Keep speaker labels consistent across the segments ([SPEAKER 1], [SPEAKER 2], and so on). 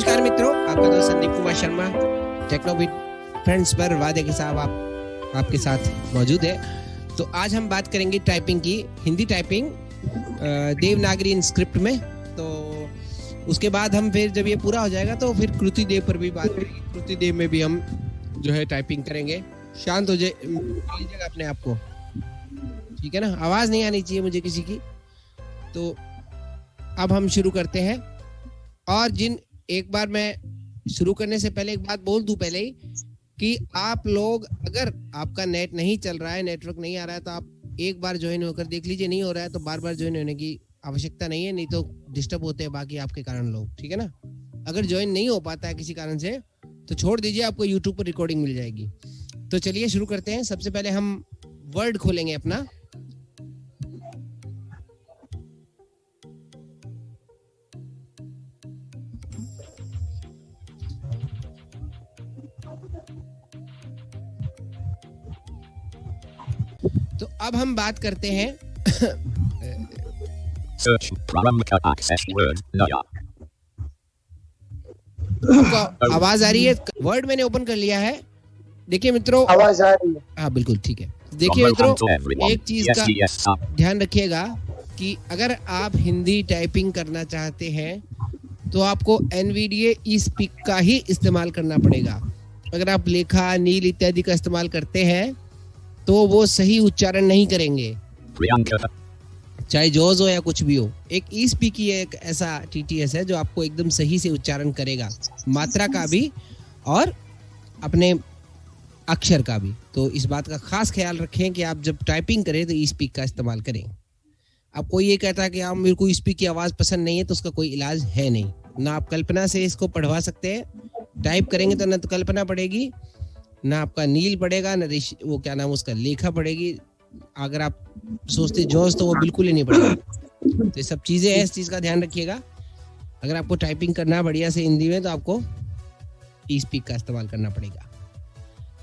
[SPEAKER 1] नमस्कार मित्रों, आपका दोस्त संदीप कुमार शर्मा टेक्नोबिट फ्रेंड्स पर वादे के साथ आपके साथ मौजूद है। तो आज हम बात करेंगे टाइपिंग की, हिंदी टाइपिंग देवनागरी स्क्रिप्ट में। तो उसके बाद हम फिर जब ये पूरा हो जाएगा तो फिर कृति देव पर भी बात करेंगे। कृति देव में भी हम जो है टाइपिंग करेंगे। शांत हो लीजिएगा अपने आप को, ठीक है ना? आवाज नहीं आनी चाहिए मुझे किसी की। तो अब हम शुरू करते हैं। और एक बार मैं शुरू करने से पहले एक बात बोल दूं पहले ही कि आप लोग, अगर आपका नेट नहीं चल रहा है, नेटवर्क नहीं आ रहा है, तो आप एक बार ज्वाइन होकर देख लीजिए। नहीं हो रहा है तो बार बार ज्वाइन होने की आवश्यकता नहीं है, नहीं तो डिस्टर्ब होते हैं बाकी आपके कारण लोग, ठीक है ना? अगर ज्वाइन नहीं हो पाता है किसी कारण से तो छोड़ दीजिए, आपको यूट्यूब पर रिकॉर्डिंग मिल जाएगी। तो चलिए शुरू करते हैं। सबसे पहले हम वर्ड खोलेंगे अपना। तो अब हम बात करते हैं
[SPEAKER 2] Search Paramka Access Word Naya.
[SPEAKER 1] आपको आवाज आ रही है? वर्ड मैंने ओपन कर लिया है। देखिए मित्रों,
[SPEAKER 3] आवाज आ रही है।
[SPEAKER 1] हाँ बिल्कुल ठीक है। देखिए मित्रों, एक चीज का ध्यान रखिएगा कि अगर आप हिंदी टाइपिंग करना चाहते हैं तो आपको NVDA eSpeak का ही इस्तेमाल करना पड़ेगा। अगर आप लेखा, नील इत्यादि का इस्तेमाल करते हैं तो वो सही उच्चारण नहीं करेंगे, चाहे जोज हो या कुछ भी हो। एक eSpeak ही एक ऐसा TTS है जो आपको एकदम सही से उच्चारण करेगा, मात्रा का भी और अपने अक्षर का भी। तो इस बात का खास ख्याल रखें कि आप जब टाइपिंग करें तो eSpeak का इस्तेमाल करें। अब कोई ये कहता है कि आप मेरे को eSpeak की आवाज पसंद नहीं है, तो उसका कोई इलाज है नहीं। ना आप कल्पना से इसको पढ़वा सकते हैं, टाइप करेंगे तो ना तो कल्पना पड़ेगी, ना आपका नील पड़ेगा, ना वो क्या नाम उसका लेखा पड़ेगी। अगर आप सोचते जोश तो वो बिल्कुल ही नहीं पड़ेगा। तो ये सब चीजें हैं, इस चीज का ध्यान रखिएगा। अगर आपको टाइपिंग करना है बढ़िया से हिंदी में तो आपको eSpeak का इस्तेमाल करना पड़ेगा।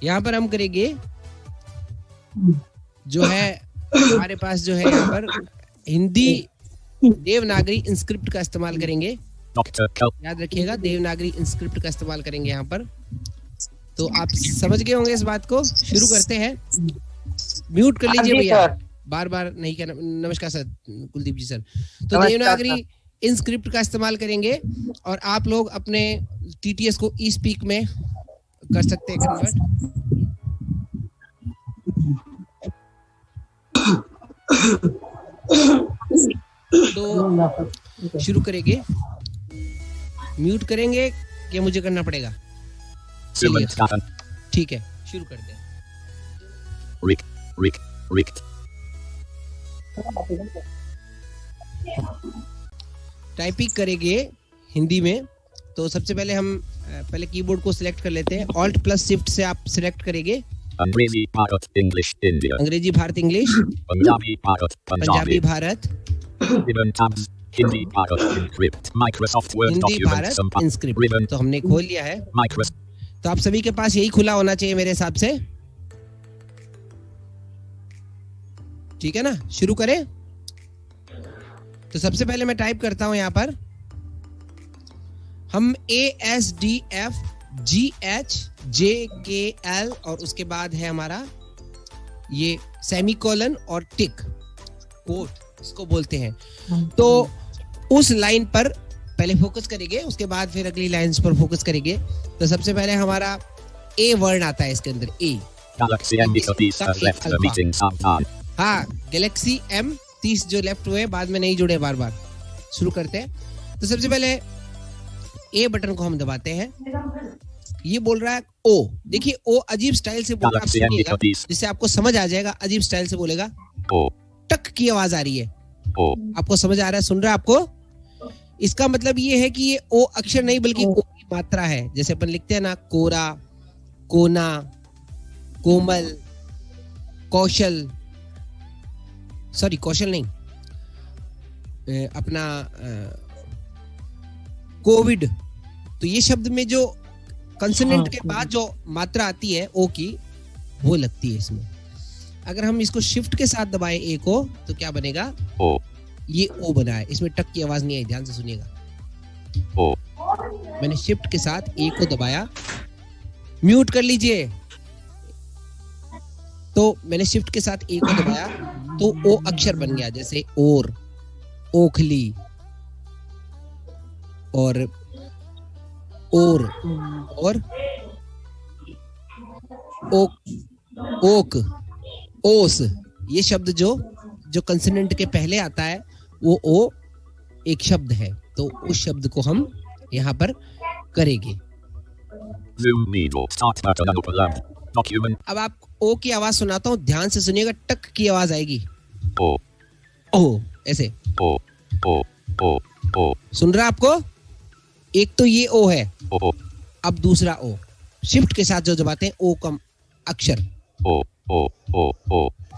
[SPEAKER 1] यहाँ पर हम करेंगे जो है हमारे पास जो है यहाँ पर हिंदी देवनागरी इंस्क्रिप्ट का इस्तेमाल करेंगे। याद रखिएगा, देवनागरी इंस्क्रिप्ट का इस्तेमाल करेंगे यहाँ पर। तो आप समझ गए होंगे इस बात को। शुरू करते हैं। म्यूट कर लीजिए भैया, बार बार नहीं कहना। नमस्कार सर, कुलदीप जी सर। तो देवनागरी इंस्क्रिप्ट का इस्तेमाल करेंगे और आप लोग अपने TTS को eSpeak में कर सकते हैं कन्वर्ट। तो शुरू करेंगे। म्यूट करेंगे कि मुझे करना पड़ेगा? ठीक है, शुरू करते हैं। टाइपिंग करेंगे हिंदी में। तो सबसे पहले हम पहले कीबोर्ड को सिलेक्ट कर लेते हैं। Alt प्लस शिफ्ट से आप सिलेक्ट करेंगे
[SPEAKER 2] अंग्रेजी Bharat English India,
[SPEAKER 1] Angrezi Bharat English,
[SPEAKER 2] Punjabi Bharat
[SPEAKER 1] Punjabi Bharat,
[SPEAKER 2] Hindi Bharat Inscript, Microsoft Word
[SPEAKER 1] Hindi Bharat Inscript. तो हमने खोल लिया है। तो आप सभी के पास यही खुला होना चाहिए मेरे हिसाब से, ठीक है ना? शुरू करें। तो सबसे पहले मैं टाइप करता हूं यहाँ पर। हम ASDFGHJKL और उसके बाद है हमारा ये सेमीकोलन और टिक कोट, इसको बोलते हैं। तो उस लाइन पर पहले फोकस करेंगे, उसके बाद फिर अगली लाइंस पर फोकस करेंगे। तो सबसे पहले हमारा A वर्ड आता है इसके अंदर, A। हाँ, गैलेक्सी M30 जो लेफ्ट हुए, बाद में नहीं जुड़े बार बार। शुरू करते हैं। तो सबसे पहले A बटन को हम दबाते हैं। ये बोल रहा है O। देखिए O अजीब स्टाइल से बोल रहा है, जिससे आपको समझ आ जाएगा। अजीब स्टाइल से बोलेगा। टक की आवाज आ रही है, आपको समझ आ रहा है? सुन रहा है आपको? इसका मतलब ये है कि ये O अक्षर नहीं बल्कि O की मात्रा है। जैसे अपन लिखते हैं ना, कोरा, कोना, कोमल, कौशल, सॉरी कौशल नहीं, अपना कोविड। तो ये शब्द में जो कंसोनेंट के बाद जो मात्रा आती है O की, वो लगती है इसमें। अगर हम इसको शिफ्ट के साथ दबाएं A को तो क्या बनेगा? O। ये O बना है, इसमें टक की आवाज नहीं आई, ध्यान से सुनिएगा। O। मैंने शिफ्ट के साथ ए को दबाया, म्यूट कर लीजिए। तो मैंने शिफ्ट के साथ ए को दबाया तो ओ अक्षर बन गया, जैसे और, ओखली और ओक, ओक, ओस। ये शब्द जो कंसोनेंट के पहले आता है वो ओ एक शब्द है, तो उस शब्द को हम यहाँ पर करेंगे। अब आप ओ की आवाज सुनाता हूँ, ध्यान से सुनिएगा, टक की आवाज आएगी। ओ ऐसे ओ सुन रहा आपको? एक तो ये ओ है, अब दूसरा ओ शिफ्ट के साथ जो दबाते हैं ओ का अक्षर, ओ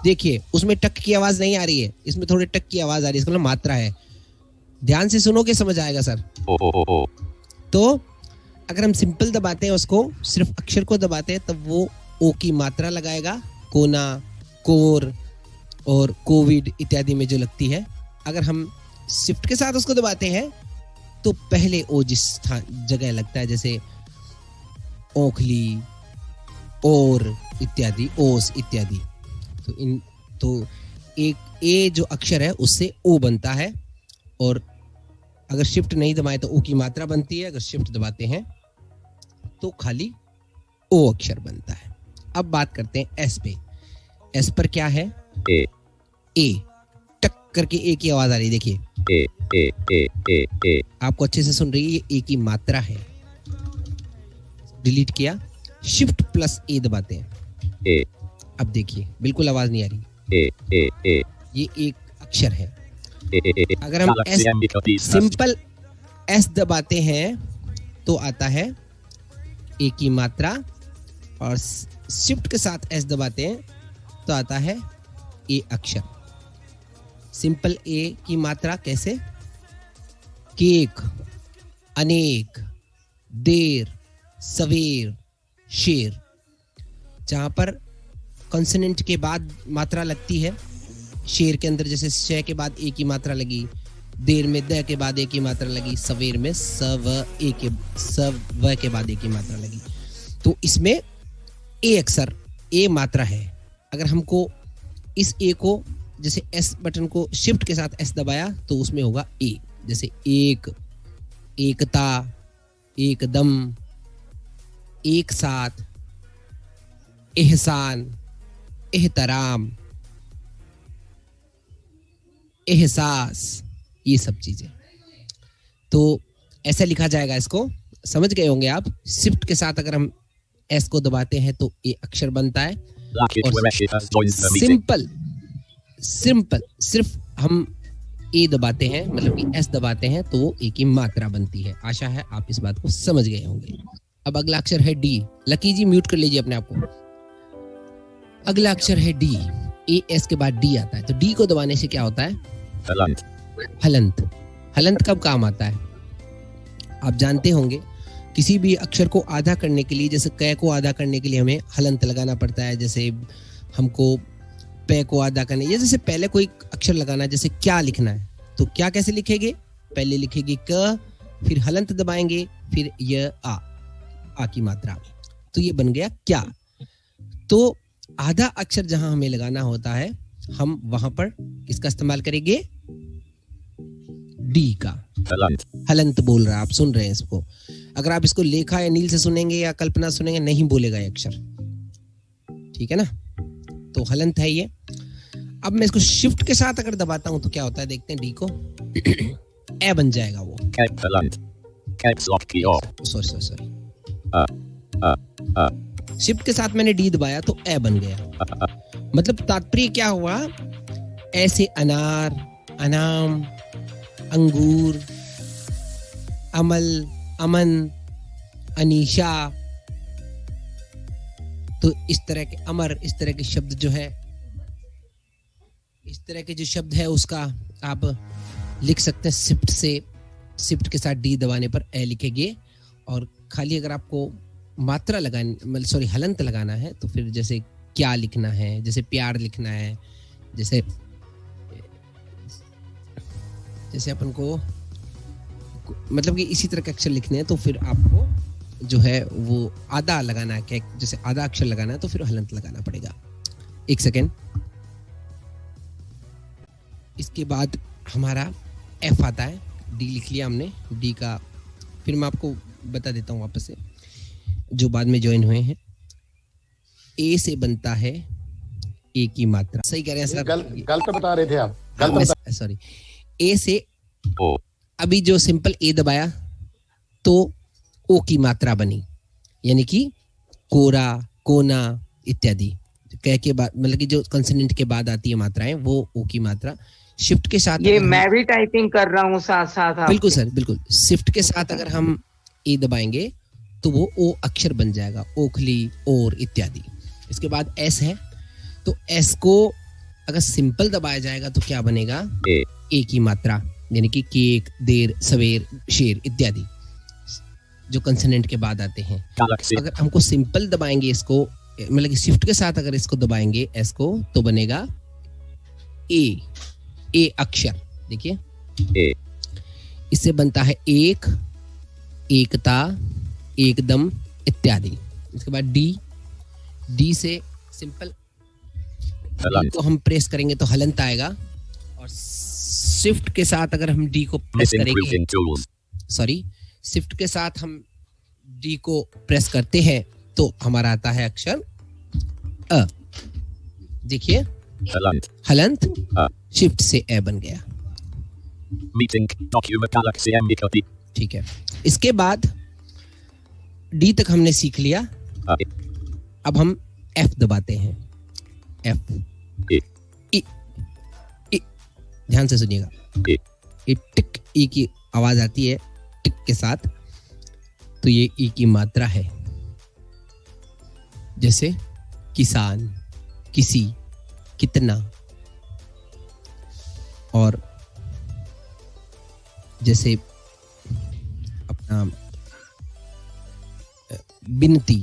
[SPEAKER 1] देखिए उसमें टक की आवाज नहीं आ रही है, इसमें थोड़े टक की आवाज आ रही है, इसका मतलब मात्रा है। ध्यान से सुनोगे समझ आएगा सर। तो अगर हम सिंपल दबाते हैं, उसको सिर्फ अक्षर को दबाते हैं, तब वो ओ की मात्रा लगाएगा, कोना, कोर और कोविड इत्यादि में जो लगती है। अगर हम शिफ्ट के साथ उसको दबाते हैं तो पहले ओ जिस जगह लगता है, जैसे ओखली, और इत्यादि, ओस इत्यादि, तो एक ए जो अक्षर है उससे ओ बनता है। और अगर शिफ्ट नहीं दबाए तो ओ की मात्रा बनती है, अगर शिफ्ट दबाते हैं तो खाली ओ अक्षर बनता है। अब बात करते हैं एस पे। एस पर क्या है? ए टक करके ए की आवाज आ रही है, देखिए ए आपको अच्छे से सुन रही है, ये ए की मात्रा है। डिलीट किया, शिफ्ट प्लस ए दबाते हैं, अब देखिए बिल्कुल आवाज नहीं आ रही, ये एक अक्षर है। अगर हम एस सिंपल एस दबाते हैं तो आता है ए की मात्रा, और शिफ्ट के साथ एस दबाते हैं तो आता है ए अक्षर। सिंपल ए की मात्रा कैसे? केक, अनेक, देर, सवेर, शेर। जहां पर कॉन्सोनेंट के बाद मात्रा लगती है, शेर के अंदर जैसे श के बाद ए की मात्रा लगी, देर में द के बाद ए की मात्रा लगी, सवेर में सव के बाद ए की मात्रा लगी। तो इसमें ए अक्षर, ए मात्रा है। अगर हमको इस ए को, जैसे एस बटन को शिफ्ट के साथ एस दबाया तो उसमें होगा ए, जैसे एक, एकता, एकदम, एक साथ, एहसान, एहतराम, एहसास, ये सब चीजें। तो ऐसा लिखा जाएगा, इसको समझ गए होंगे आप। शिफ्ट के साथ अगर हम एस को दबाते हैं तो ए अक्षर बनता है, और सिंपल सिर्फ हम ए दबाते हैं, मतलब कि एस दबाते हैं, तो वो ए की मात्रा बनती है। आशा है आप इस बात को समझ गए होंगे। अब अगला अक्षर है डी। लकी जी म्यूट कर लीजिए अपने आप को। अगला अक्षर है डी। ए एस के बाद डी आता है, तो डी को दबाने से क्या होता है? हलंत। हलंत कब काम आता है? आप जानते होंगे, किसी भी अक्षर को आधा करने के लिए, जैसे क को आधा करने के लिए हमें हलंत लगाना पड़ता है। जैसे हमको पे को आधा करने, या जैसे पहले कोई अक्षर लगाना है, जैसे क्या लिखना है, तो क्या कैसे लिखेंगे? पहले लिखेंगे क, फिर हलंत दबाएंगे, फिर य आ की मात्रा, तो ये बन गया क्या। तो आधा अक्षर जहां हमें लगाना होता है, हम वहां पर किसका इस्तेमाल करेंगे? डी का। हलंत बोल रहा है, आप सुन रहे हैं इसको। अगर आप इसको लेखा या नील से सुनेंगे या कल्पना सुनेंगे, नहीं बोलेगा ये अक्षर, ठीक है ना। तो हलंत है ये। अब मैं इसको शिफ्ट के साथ अगर दबाता हूं तो क्या होता है, देखते हैं डी को। ए बन जाएगा वो। सॉरी शिफ्ट के साथ मैंने डी दबाया तो ए बन गया। मतलब तात्पर्य क्या हुआ? ऐसे अनार, अनाम, अंगूर, अमल, अमन, अनीशा, तो इस तरह के अमर, इस तरह के शब्द जो है, इस तरह के जो शब्द है उसका आप लिख सकते हैं शिफ्ट से। शिफ्ट के साथ डी दबाने पर ए लिखेंगे, और खाली अगर आपको मात्रा लगानी, मतलब सॉरी हलंत लगाना है, तो फिर जैसे क्या लिखना है, जैसे प्यार लिखना है, जैसे अपन को मतलब कि इसी तरह के अक्षर लिखने हैं तो फिर आपको जो है वो आधा लगाना है, क्या जैसे आधा अक्षर लगाना है तो फिर हलंत लगाना पड़ेगा। एक सेकेंड। इसके बाद हमारा एफ आता है, डी लिख लिया हमने, डी का फिर मैं आपको बता देता हूँ वापस से जो बाद में ज्वाइन हुए हैं। ए से बनता है ए की मात्रा, सही कह रहे हैं सर?
[SPEAKER 3] गलत बता रहे थे आप,
[SPEAKER 1] सॉरी। ए से अभी जो सिंपल ए दबाया तो ओ की मात्रा बनी, यानी कि कोरा, कोना इत्यादि कह के बाद, मतलब कि जो कंसोनेंट के बाद आती है मात्राएं वो ओ की मात्रा। शिफ्ट के साथ
[SPEAKER 4] ये मैं भी टाइपिंग कर रहा हूँ साथ साथ।
[SPEAKER 1] बिल्कुल सर, बिल्कुल। शिफ्ट के साथ अगर हम ए दबाएंगे तो वो ओ अक्षर बन जाएगा, ओखली, और इत्यादि। इसके बाद एस है, तो एस को अगर सिंपल दबाया जाएगा तो क्या बनेगा? ए की मात्रा, यानी कि केक, देर, सवेर, शेर इत्यादि जो कंसोनेंट के बाद आते हैं। अगर हमको सिंपल दबाएंगे इसको, मतलब कि शिफ्ट के साथ अगर इसको दबाएंगे एस को, तो बनेगा ए अक्षर। देखिए इससे बनता है एक, एकता, एकदम इत्यादि। इसके बाद डी से सिंपल को हम प्रेस करेंगे तो हलंत आएगा, और शिफ्ट के साथ अगर हम डी को प्रेस करेंगे, सॉरी, शिफ्ट के साथ हम डी को प्रेस करते हैं तो हमारा आता है अक्षर अ। देखिए हलंत शिफ्ट से ए बन गया। ठीक है, इसके बाद डी तक हमने सीख लिया। अब हम एफ दबाते हैं, एफ, ध्यान से सुनिएगा, ये टिक ई की आवाज आती है टिक के साथ, तो ये ई की मात्रा है। जैसे किसान, किसी, कितना, और जैसे अपना बिनती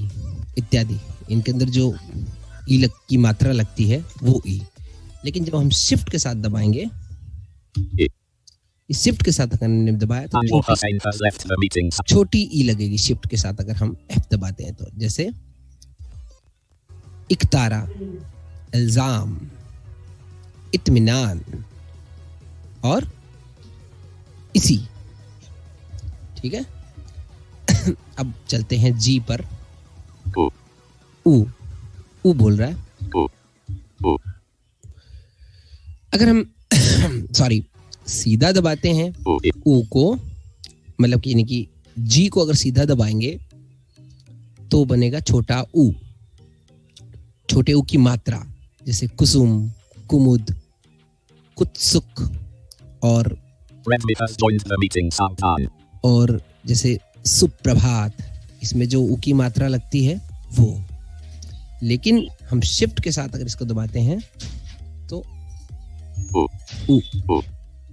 [SPEAKER 1] इत्यादि, इनके अंदर जो ई की मात्रा लगती है वो ई। लेकिन जब हम शिफ्ट के साथ दबाएंगे, इस शिफ्ट के साथ अगर हमने दबाया तो छोटी ई लगेगी शिफ्ट के साथ अगर हम एफ दबाते हैं तो। जैसे इकतारा, इल्जाम, इत्मीनान और इसी। ठीक है, अब चलते हैं जी पर। ऊ बोल रहा है। अगर हम सॉरी सीधा दबाते हैं ऊ को, मतलब कि यानी कि जी को अगर सीधा दबाएंगे तो बनेगा छोटा ऊ, छोटे ऊ की मात्रा। जैसे कुसुम, कुमुद, कुत्सुक, और जैसे सुप्रभात, इसमें जो ऊ की मात्रा लगती है वो। लेकिन हम शिफ्ट के साथ अगर इसको दबाते हैं तो ऊ,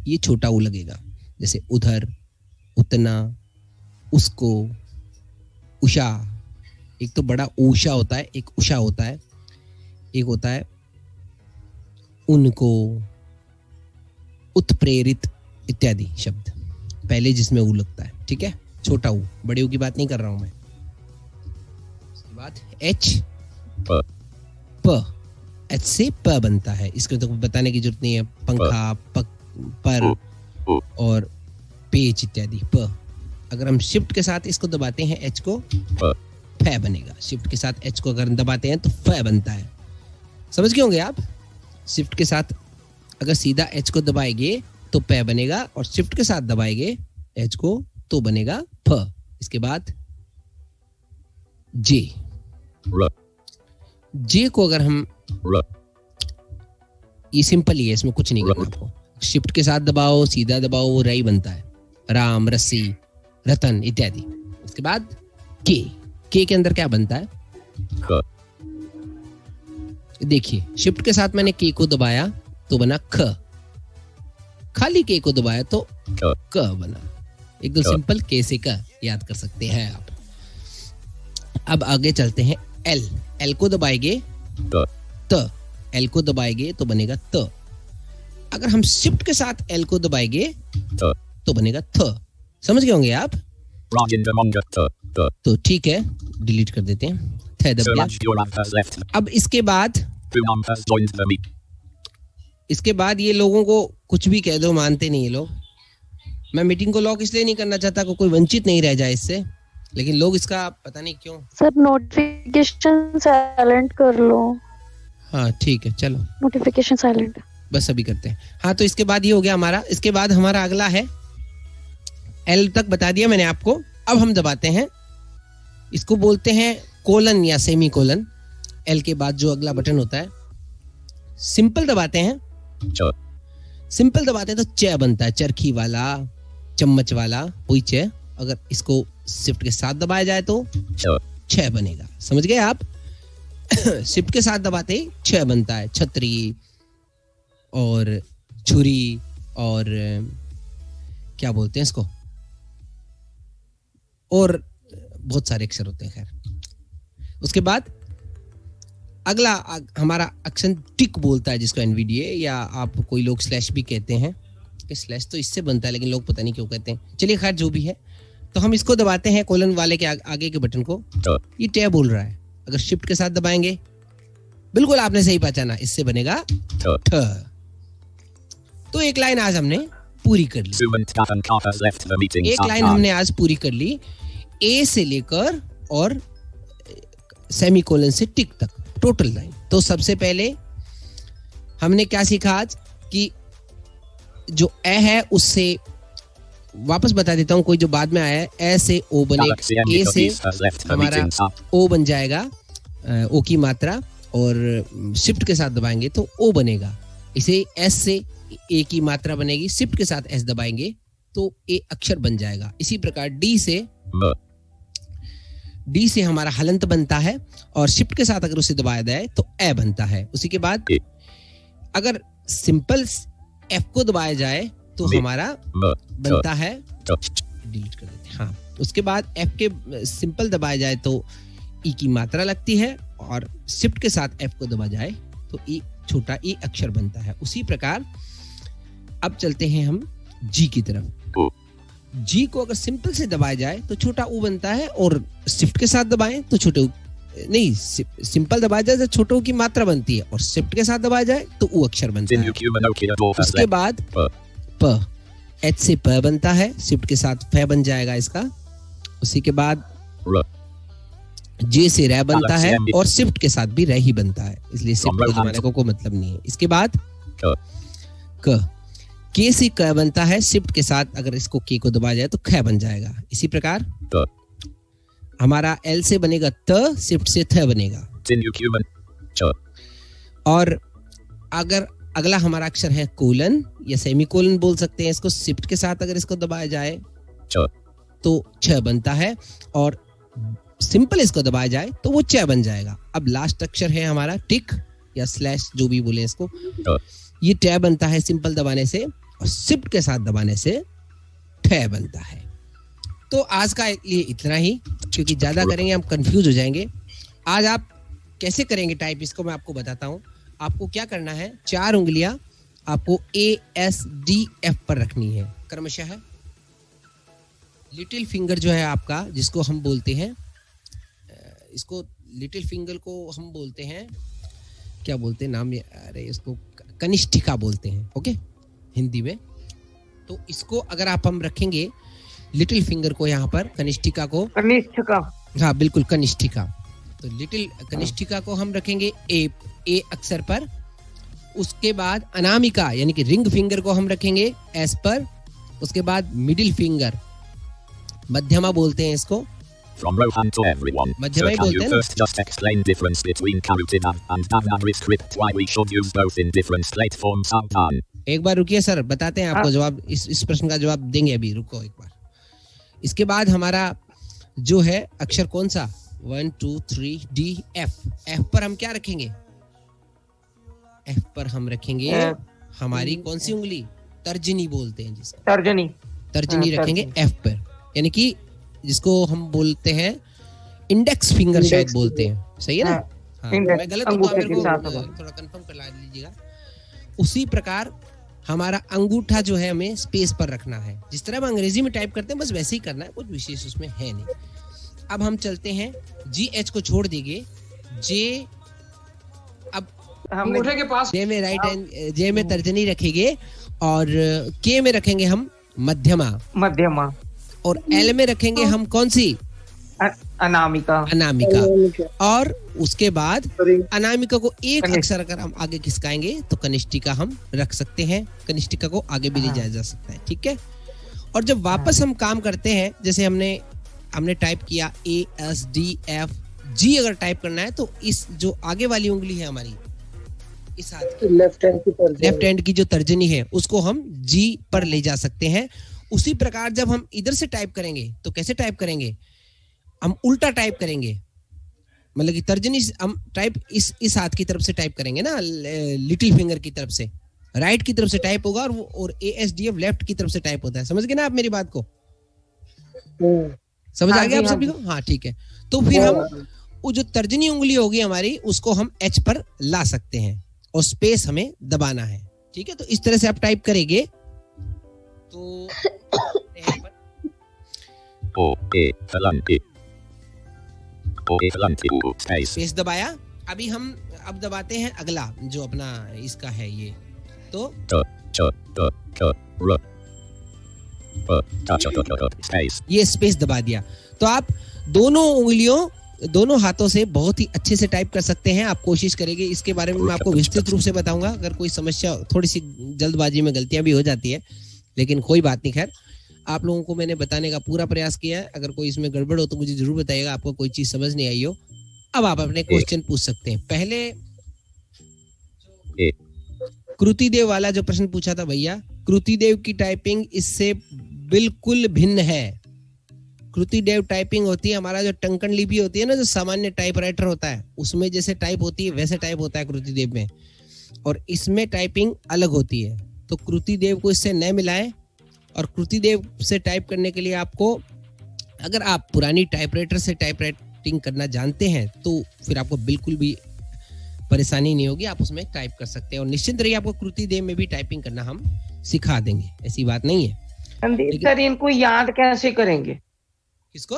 [SPEAKER 1] ये छोटा ऊ लगेगा। जैसे उधर, उतना, उसको, उषा। एक तो बड़ा ऊषा होता है, एक उषा होता है, एक होता है उनको, उत्प्रेरित इत्यादि शब्द पहले जिसमें ऊ लगता है। ठीक है, छोटा ऊ, बड़े ऊ की बात नहीं कर रहा हूं मैं। उसके बाद एच, प, एच से प बनता है, इसको तो बताने की जरूरत नहीं है। पंखा, पर और पेच इत्यादि। प अगर हम शिफ्ट के साथ इसको दबाते हैं एच को, फ बनेगा। शिफ्ट के साथ एच को अगर दबाते हैं तो फ बनता है। समझ गए होंगे आप? शिफ्ट के साथ अगर सीधा एच को दबाएंगे तो प बनेगा, और शिफ्ट के साथ दबाएंगे एच को तो बनेगा फ। इसके बाद जे, जे को अगर हम, ये सिंपल ही है, इसमें कुछ नहीं करना आपको। शिफ्ट के साथ दबाओ, सीधा दबाओ, वो रई बनता है। राम, रस्सी, रतन इत्यादि। उसके बाद के के अंदर क्या बनता है? देखिए शिफ्ट के साथ मैंने के को दबाया तो बना ख, खाली के को दबाया तो क बना। एकदम सिंपल, के से क याद कर सकते हैं आप। अब आगे चलते हैं एल। एल को दबाएंगे त, एल को दबाएंगे तो बनेगा त। अगर हम शिफ्ट के साथ एल को दबाएंगे तो बनेगा थ। समझ गए होंगे आप?
[SPEAKER 2] Rajindamonga
[SPEAKER 1] तो ठीक है, डिलीट कर देते हैं, थे दब गया।
[SPEAKER 2] Suraj Duran has left.
[SPEAKER 1] अब इसके बाद
[SPEAKER 2] Poonam has joined the meet.
[SPEAKER 1] इसके बाद ये लोगों को कुछ भी कह दो, मानते नहीं ये लोग। मैं मीटिंग को लॉक इसलिए नहीं करना चाहता कि कोई वंचित नहीं रह जाए इससे, लेकिन लोग इसका पता नहीं क्यों।
[SPEAKER 5] सर नोटिफिकेशन साइलेंट कर लो।
[SPEAKER 1] हाँ ठीक है, चलो
[SPEAKER 5] नोटिफिकेशन साइलेंट
[SPEAKER 1] बस अभी करते हैं। हाँ तो इसके बाद ये हो गया हमारा। इसके बाद हमारा अगला है एल तक बता दिया मैंने आपको। अब हम दबाते हैं, इसको बोलते हैं कोलन या सेमी कोलन। एल के बाद जो अगला बटन होता है, सिंपल दबाते हैं। सिंपल दबाते हैं तो च बनता है, चरखी वाला, चम्मच वाला, वही च। अगर इसको शिफ्ट के साथ दबाया जाए तो छ बनेगा। समझ गए आप? शिफ्ट के साथ दबाते ही छ बनता है। छतरी और छुरी और क्या बोलते हैं इसको, और बहुत सारे अक्षर होते हैं। खैर उसके बाद अगला हमारा अक्षर टिक बोलता है, जिसको एनवीडीए या आप कोई लोग स्लैश भी कहते हैं। कि स्लैश तो इससे बनता है, लेकिन लोग पता नहीं क्यों कहते हैं। चलिए खैर जो भी है, तो हम इसको दबाते हैं कोलन वाले के आगे के बटन को। ये टैब बोल रहा है। अगर शिफ्ट के साथ दबाएंगे, बिल्कुल आपने सही पहचाना, इससे बनेगा ठ। तो एक लाइन आज हमने पूरी कर ली। एक लाइन हमने आज पूरी कर ली, ए से लेकर और सेमीकोलन से टिक तक, टोटल लाइन। तो सबसे पहले हमने क्या सीखा आज कि जो ए है उससे वापस बता देता हूं, कोई जो बाद में आया है, ए से ओ बनेगा, ए से हमारा ओ बन जाएगा, ओ की मात्रा, और शिफ्ट के साथ दबाएंगे तो ओ बनेगा। इसे एस से ए की मात्रा बनेगी, शिफ्ट के साथ एस दबाएंगे तो ए अक्षर बन जाएगा। इसी प्रकार डी से हमारा हलंत बनता है, और शिफ्ट के साथ अगर उसे दबाया जाए तो ए बनता है। उसी के बाद अगर सिंपल एफ को दबाया जाए तो हमारा बनता है, डिलीट कर देते हैं। हाँ, उसके बाद एफ के सिंपल दबाया जाए तो ई की मात्रा लगती है, और शिफ्ट के साथ एफ को दबा जाए तो ई, छोटा ई अक्षर बनता है। उसी प्रकार अब चलते हैं हम जी की तरफ। जी को अगर सिंपल से दबाया जाए तो छोटा ऊ बनता है, और शिफ्ट के साथ दबाएं तो छोटे ऊ, नहीं सिंपल दबाया जाए तो छोटे ऊ की मात्रा बनती है, और शिफ्ट के साथ दबाया जाए तो ऊ अक्षर बनता है। उसके बाद प, एच से प बनता है, शिफ्ट के साथ फे बन जाएगा इसका। उसी के बाद जे से रै बनता है, और शिफ्ट के साथ भी रै ही बनता है, इसलिए शिफ्ट दबाने को कोई मतलब नहीं है। इसके बाद क, के से क बनता है, शिफ्ट के साथ अगर इसको के को दबाया जाए तो ख बन जाएगा। इसी प्रकार हमारा एल से बनेगा त, शिफ्ट से थ बनेगा। और अगर अगला हमारा अक्षर है कोलन या सेमीकोलन बोल सकते हैं इसको, शिफ्ट के साथ अगर इसको दबाया जाए तो छ बनता है, और सिंपल इसको दबाया जाए तो वो च बन जाएगा। अब लास्ट अक्षर है हमारा टिक या स्लैश, जो भी बोले इसको। ये ट बनता है सिंपल दबाने से, और शिफ्ट के साथ दबाने से ठ बनता है। तो आज का ये इतना ही, क्योंकि ज्यादा करेंगे हम कंफ्यूज हो जाएंगे। आज आप कैसे करेंगे टाइप, इसको मैं आपको बताता हूँ। आपको क्या करना है, 4 उंगलियां आपको ए एस डी एफ पर रखनी है क्रमशः। लिटिल फिंगर जो है आपका, जिसको हम बोलते हैं, इसको लिटिल फिंगर को हम बोलते हैं, क्या बोलते हैं नाम, अरे इसको कनिष्ठिका बोलते हैं, ओके, हिंदी में। तो इसको अगर आप हम रखेंगे लिटिल फिंगर को यहाँ पर, कनिष्ठिका को,
[SPEAKER 4] कनिष्ठिका,
[SPEAKER 1] हाँ बिल्कुल कनिष्ठिका। तो लिटिल कनिष्ठिका को हम रखेंगे ए अक्षर पर। उसके बाद अनामिका यानी कि रिंग फिंगर को हम रखेंगे एस पर। उसके बाद मिडिल फिंगर, मध्यमा बोलते हैं इसको,
[SPEAKER 2] From Rohan to everyone. So can you first just explain difference between carotid and manuscript, why we should use both in different slate forms sometime?
[SPEAKER 1] एक बार रुकिए सर, बताते हैं आपको जवाब, इस प्रश्न का जवाब देंगे अभी, रुको एक बार। इसके बाद हमारा जो है अक्षर कौन सा, 1 2 3 डी एफ। एफ पर हम क्या रखेंगे, एफ पर हम रखेंगे हमारी कौन सी उंगली, तर्जनी बोलते हैं जिसको, तर्जनी रखेंगे एफ पर, यानी कि जिसको हम बोलते हैं इंडेक्स फिंगर शायद बोलते हैं, सही है ना? हाँ, मैं गलत हूँ तो आप मेरे को थोड़ा कंफर्म कर लीजिएगा। उसी प्रकार हमारा अंगूठा जो है हमें स्पेस पर रखना है, जिस तरह हम अंग्रेजी में टाइप करते हैं बस वैसे ही करना है, कुछ विशेष उसमें है नहीं। अब हम चलते हैं GH को छोड़ देंगे, जे अब
[SPEAKER 4] अंगूठे के पास
[SPEAKER 1] जे में राइट हैंड, जे में तर्जनी रखेंगे और के में रखेंगे हम मध्यमा, और एल में रखेंगे हम कौन सी,
[SPEAKER 4] अनामिका,
[SPEAKER 1] और उसके बाद अनामिका को एक अक्षर अगर हम आगे खिसकाएंगे तो कनिष्ठिका हम रख सकते हैं, कनिष्ठिका को आगे भी ले जाया जा सकता है, ठीक है। और जब वापस हम काम करते हैं, जैसे हमने टाइप किया ASDF G, अगर टाइप करना है तो इस जो आगे वाली उंगली है हमारी, इस हाथ की लेफ्ट हैंड की जो तर्जनी है उसको हम G पर ले जा सकते हैं। उसी प्रकार जब हम इधर से टाइप करेंगे तो कैसे टाइप करेंगे, हम उल्टा टाइप करेंगे, मतलब कि तर्जनी हम टाइप इस हाथ की तरफ से टाइप करेंगे ना, लिटिल फिंगर की तरफ से, राइट की तरफ से टाइप होगा, और ASDF लेफ्ट की तरफ से टाइप होता है। समझ गए ना आप मेरी बात को? समझ आ गया आप सभी को? हाँ ठीक है। तो फिर हम वो जो तर्जनी उंगली होगी हमारी उसको हम H पर ला सकते हैं और स्पेस हमें दबाना है, ठीक है। तो इस तरह से आप टाइप करेंगे तो स्पेस दबाया। अभी हम अब दबाते हैं अगला जो अपना इसका है ये, तो ये स्पेस दबा दिया। तो आप दोनों हाथों से बहुत ही अच्छे से टाइप कर सकते हैं। आप कोशिश करेंगे, इसके बारे में मैं आपको विस्तृत रूप से बताऊंगा। अगर कोई समस्या, थोड़ी सी जल्दबाजी में गलतियां भी हो जाती है, लेकिन कोई बात नहीं, खैर आप लोगों को मैंने बताने का पूरा प्रयास किया है। अगर कोई इसमें गड़बड़ हो तो मुझे जरूर बताइएगा, आपको कोई चीज समझ नहीं आई हो। अब आप अपने क्वेश्चन पूछ सकते हैं। पहले कृतिदेव वाला जो प्रश्न पूछा था भैया, कृतिदेव की टाइपिंग इससे बिल्कुल भिन्न है। कृतिदेव टाइपिंग होती है, हमारा जो टंकन लिपि होती है ना, जो सामान्य टाइपराइटर होता है उसमें जैसे टाइप होती है वैसे टाइप होता है कृतिदेव में, और इसमें टाइपिंग अलग होती है। तो कृतिदेव को इससे न मिलाएं। और कृतिदेव से टाइप करने के लिए आपको, अगर आप पुरानी टाइपराइटर से टाइपराइटिंग करना जानते हैं तो फिर आपको बिल्कुल भी परेशानी नहीं होगी, आप उसमें टाइप कर सकते हैं। और निश्चित रहिए, आपको कृतिदेव में भी टाइपिंग करना हम सिखा देंगे, ऐसी बात नहीं है।
[SPEAKER 4] सर इनको याद कैसे करेंगे?
[SPEAKER 1] किसको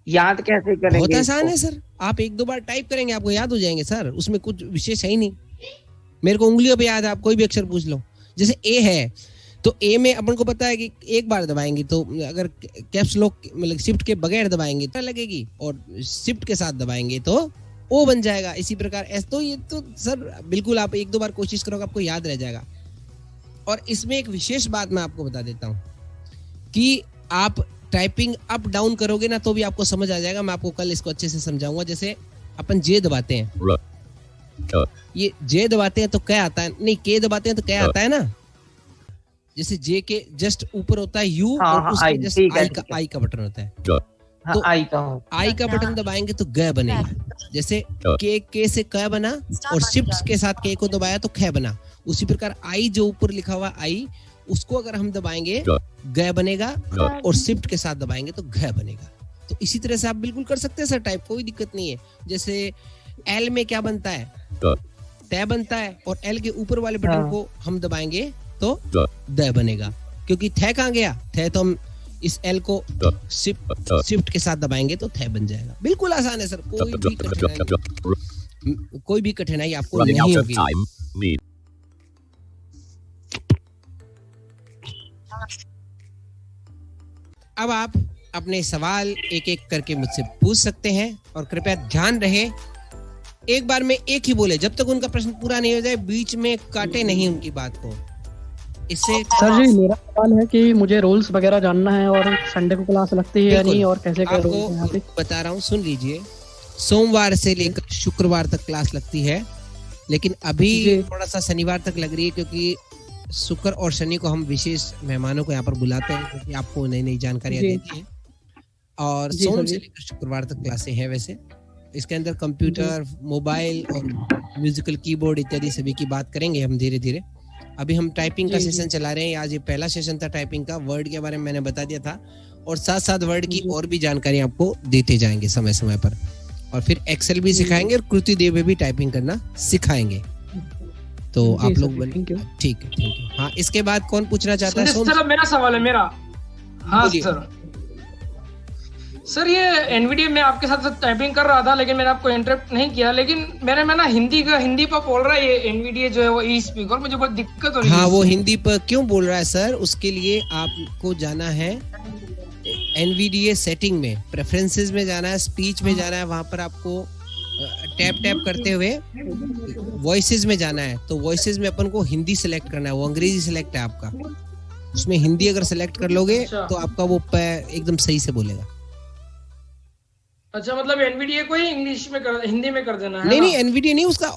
[SPEAKER 4] याद कैसे करेंगे?
[SPEAKER 1] बहुत आसान है सर, आप 1-2 बार टाइप करेंगे आपको याद हो जाएंगे सर, उसमें कुछ विशेष है ही नहीं। मेरे को उंगलियों पे याद है, आप कोई भी अक्षर पूछ लो। जैसे ए है तो ए में अपन को पता है कि एक बार दबाएंगे तो, अगर कैप्स लॉक मतलब शिफ्ट के बगैर दबाएंगे तो लगेगी, और शिफ्ट के साथ दबाएंगे तो ओ बन जाएगा। इसी प्रकार एस, तो ये तो सर बिल्कुल आप 1-2 बार कोशिश करोगे आपको याद रह जाएगा। और इसमें एक विशेष बात मैं आपको बता देता हूँ कि आप टाइपिंग अप डाउन करोगे ना तो भी आपको समझ आ जाएगा। मैं आपको कल इसको अच्छे से समझाऊंगा। जैसे अपन जे दबाते हैं, ये जे दबाते हैं तो क्या आता है, नहीं के दबाते हैं तो क्या आता है ना। जैसे जे के जस्ट ऊपर होता है यू, और उसके जस्ट आई का बटन होता है। तो आई का बटन दबाएंगे तो ग बनेगा। जैसे के से क बना और शिफ्ट के साथ के को दबाया तो ख बना। उसी प्रकार आई जो ऊपर लिखा हुआ आई, उसको अगर हम दबाएंगे ग बनेगा, और शिफ्ट के साथ दबाएंगे तो घ बनेगा। तो इसी तरह से आप बिल्कुल कर सकते हैं सर टाइप, कोई दिक्कत नहीं है। जैसे एल में क्या बनता है, तय बनता है, और एल के ऊपर वाले बटन को हम दबाएंगे तो द बनेगा। क्योंकि थे कहाँ गया, थे तो हम इस एल को शिफ्ट के साथ दबाएंगे तो थे बन जाएगा। बिल्कुल आसान है सर, कोई भी कठिनाई आपको नहीं होगी। अब आप अपने सवाल एक एक करके मुझसे पूछ सकते हैं, और कृपया ध्यान रहे एक बार में एक ही बोले, जब तक उनका प्रश्न पूरा नहीं हो जाए बीच में काटे नहीं उनकी बात को। इससे
[SPEAKER 6] सर जी मेरा सवाल है कि मुझे रूल्स वगैरह जानना है, और संडे को क्लास लगती है या नहीं, और कैसे क्या रूल्स हैं यहाँ पे
[SPEAKER 1] बता रहा हूँ, सुन लीजिए। सोमवार से लेकर शुक्रवार तक क्लास लगती है, लेकिन अभी थोड़ा सा शनिवार तक लग रही है, क्योंकि शुक्र और शनि को हम विशेष मेहमानों को यहाँ पर बुलाते हैं, क्योंकि आपको नई नई जानकारियां देती हैं। और सोम से लेकर शुक्रवार तक क्लासें हैं। वैसे इसके अंदर कंप्यूटर, मोबाइल और म्यूजिकल कीबोर्ड इत्यादि सभी की बात करेंगे हम धीरे धीरे। अभी हम टाइपिंग का सेशन चला रहे हैं, आज ये पहला सेशन था टाइपिंग का। वर्ड के बारे में मैंने बता दिया था, और साथ साथ वर्ड की और भी जानकारी आपको देते जाएंगे समय समय पर। और फिर एक्सेल भी सिखाएंगे, और कृतिदेव में भी टाइपिंग करना सिखाएंगे। तो
[SPEAKER 6] जी
[SPEAKER 1] आप
[SPEAKER 6] सर,
[SPEAKER 1] लोग
[SPEAKER 6] thank you.
[SPEAKER 1] ठीक है, थैंक यू। हाँ, इसके बाद कौन पूछना चाहता है?
[SPEAKER 7] सर मेरा सवाल है मेरा। हाँ
[SPEAKER 1] बोलिए।
[SPEAKER 7] सर ये एनवीडिया में आपके साथ टाइपिंग कर रहा था, लेकिन मैंने आपको इंटरप्ट नहीं किया, लेकिन मेरे में ना हिंदी पर बोल रहा है ये एनवीडिया जो है वो ई स्पीकर, मुझे बहुत दिक्कत हो रही है।
[SPEAKER 1] हाँ, वो हिंदी पर क्यों बोल रहा है सर? उसके लिए आपको जाना है एनवीडीए सेटिंग में, प्रेफरेंसेस में जाना है, स्पीच में जाना है, वहां पर आपको टैप करते हुए वॉइसेस में जाना है। तो वॉइसेस में अपन को हिंदी सिलेक्ट करना है, वो अंग्रेजी सिलेक्ट है आपका, उसमें हिंदी अगर सिलेक्ट कर लोगे तो आपका वो एकदम सही से बोलेगा।
[SPEAKER 7] अच्छा, मतलब एनवीडिया को ही हिंदी में कर देना है?
[SPEAKER 1] नहीं, एनवीडिया नहीं, उसका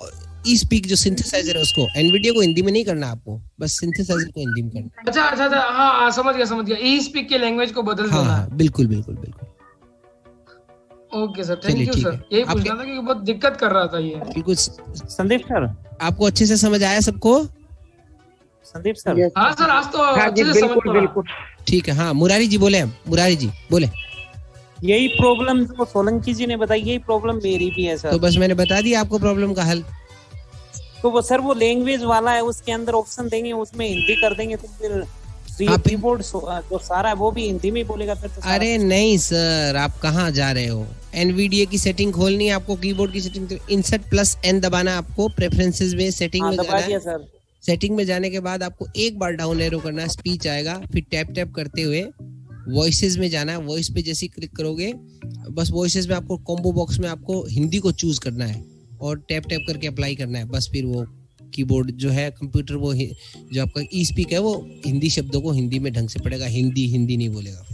[SPEAKER 1] ई स्पीक जो सिंथेसाइजर है उसको, एनवीडिया को हिंदी में नहीं करना आपको, बस सिंथेसाइजर को हिंदी में करना।
[SPEAKER 7] अच्छा, हाँ समझ गया। ई स्पीक के लैंग्वेज को बदल देना है।
[SPEAKER 1] बिल्कुल।
[SPEAKER 7] Okay sir, thank you sir. यही पूछना था क्योंकि बहुत दिक्कत कर रहा था ये।
[SPEAKER 1] बिल्कुल।
[SPEAKER 8] संदीप सर,
[SPEAKER 1] आपको अच्छे से समझ आया सबको?
[SPEAKER 8] संदीप सर,
[SPEAKER 7] हाँ सर, आज तो अच्छे से समझ पड़ा।
[SPEAKER 1] ठीक है। हाँ, मुरारी जी बोले।
[SPEAKER 8] यही प्रॉब्लम जो सोलंकी जी ने बताई, यही प्रॉब्लम मेरी भी है सर।
[SPEAKER 1] तो बस मैंने बता दिया आपको प्रॉब्लम का हल।
[SPEAKER 8] तो वो सर वो लैंग्वेज वाला है, उसके अंदर ऑप्शन देंगे, उसमें हिंदी कर देंगे, तो फिर कीबोर्ड जो सारा है वो भी हिंदी में बोलेगा फिर तो। अरे
[SPEAKER 1] नहीं सर, आप कहाँ जा रहे हो? एनवीडीए की सेटिंग खोलनी है आपको, कीबोर्ड की सेटिंग, तो इंसर्ट प्लस एन दबाना आपको, प्रेफरेंसेस में सेटिंग में जाना है।
[SPEAKER 8] सर,
[SPEAKER 1] सेटिंग में जाने के बाद आपको एक बार डाउन एरो करना है, स्पीच आएगा, फिर टैप करते हुए वॉइसेस में जाना है। वॉइस पे जैसे क्लिक करोगे, बस वॉइसेस में आपको कॉम्बो बॉक्स में आपको हिंदी को चूज करना है और टैप करके अप्लाई करना है। बस फिर वो कीबोर्ड जो है कंप्यूटर, वो जो आपका ई स्पीक है, वो हिंदी शब्दों को हिंदी में ढंग से पढ़ेगा, हिंदी नहीं बोलेगा।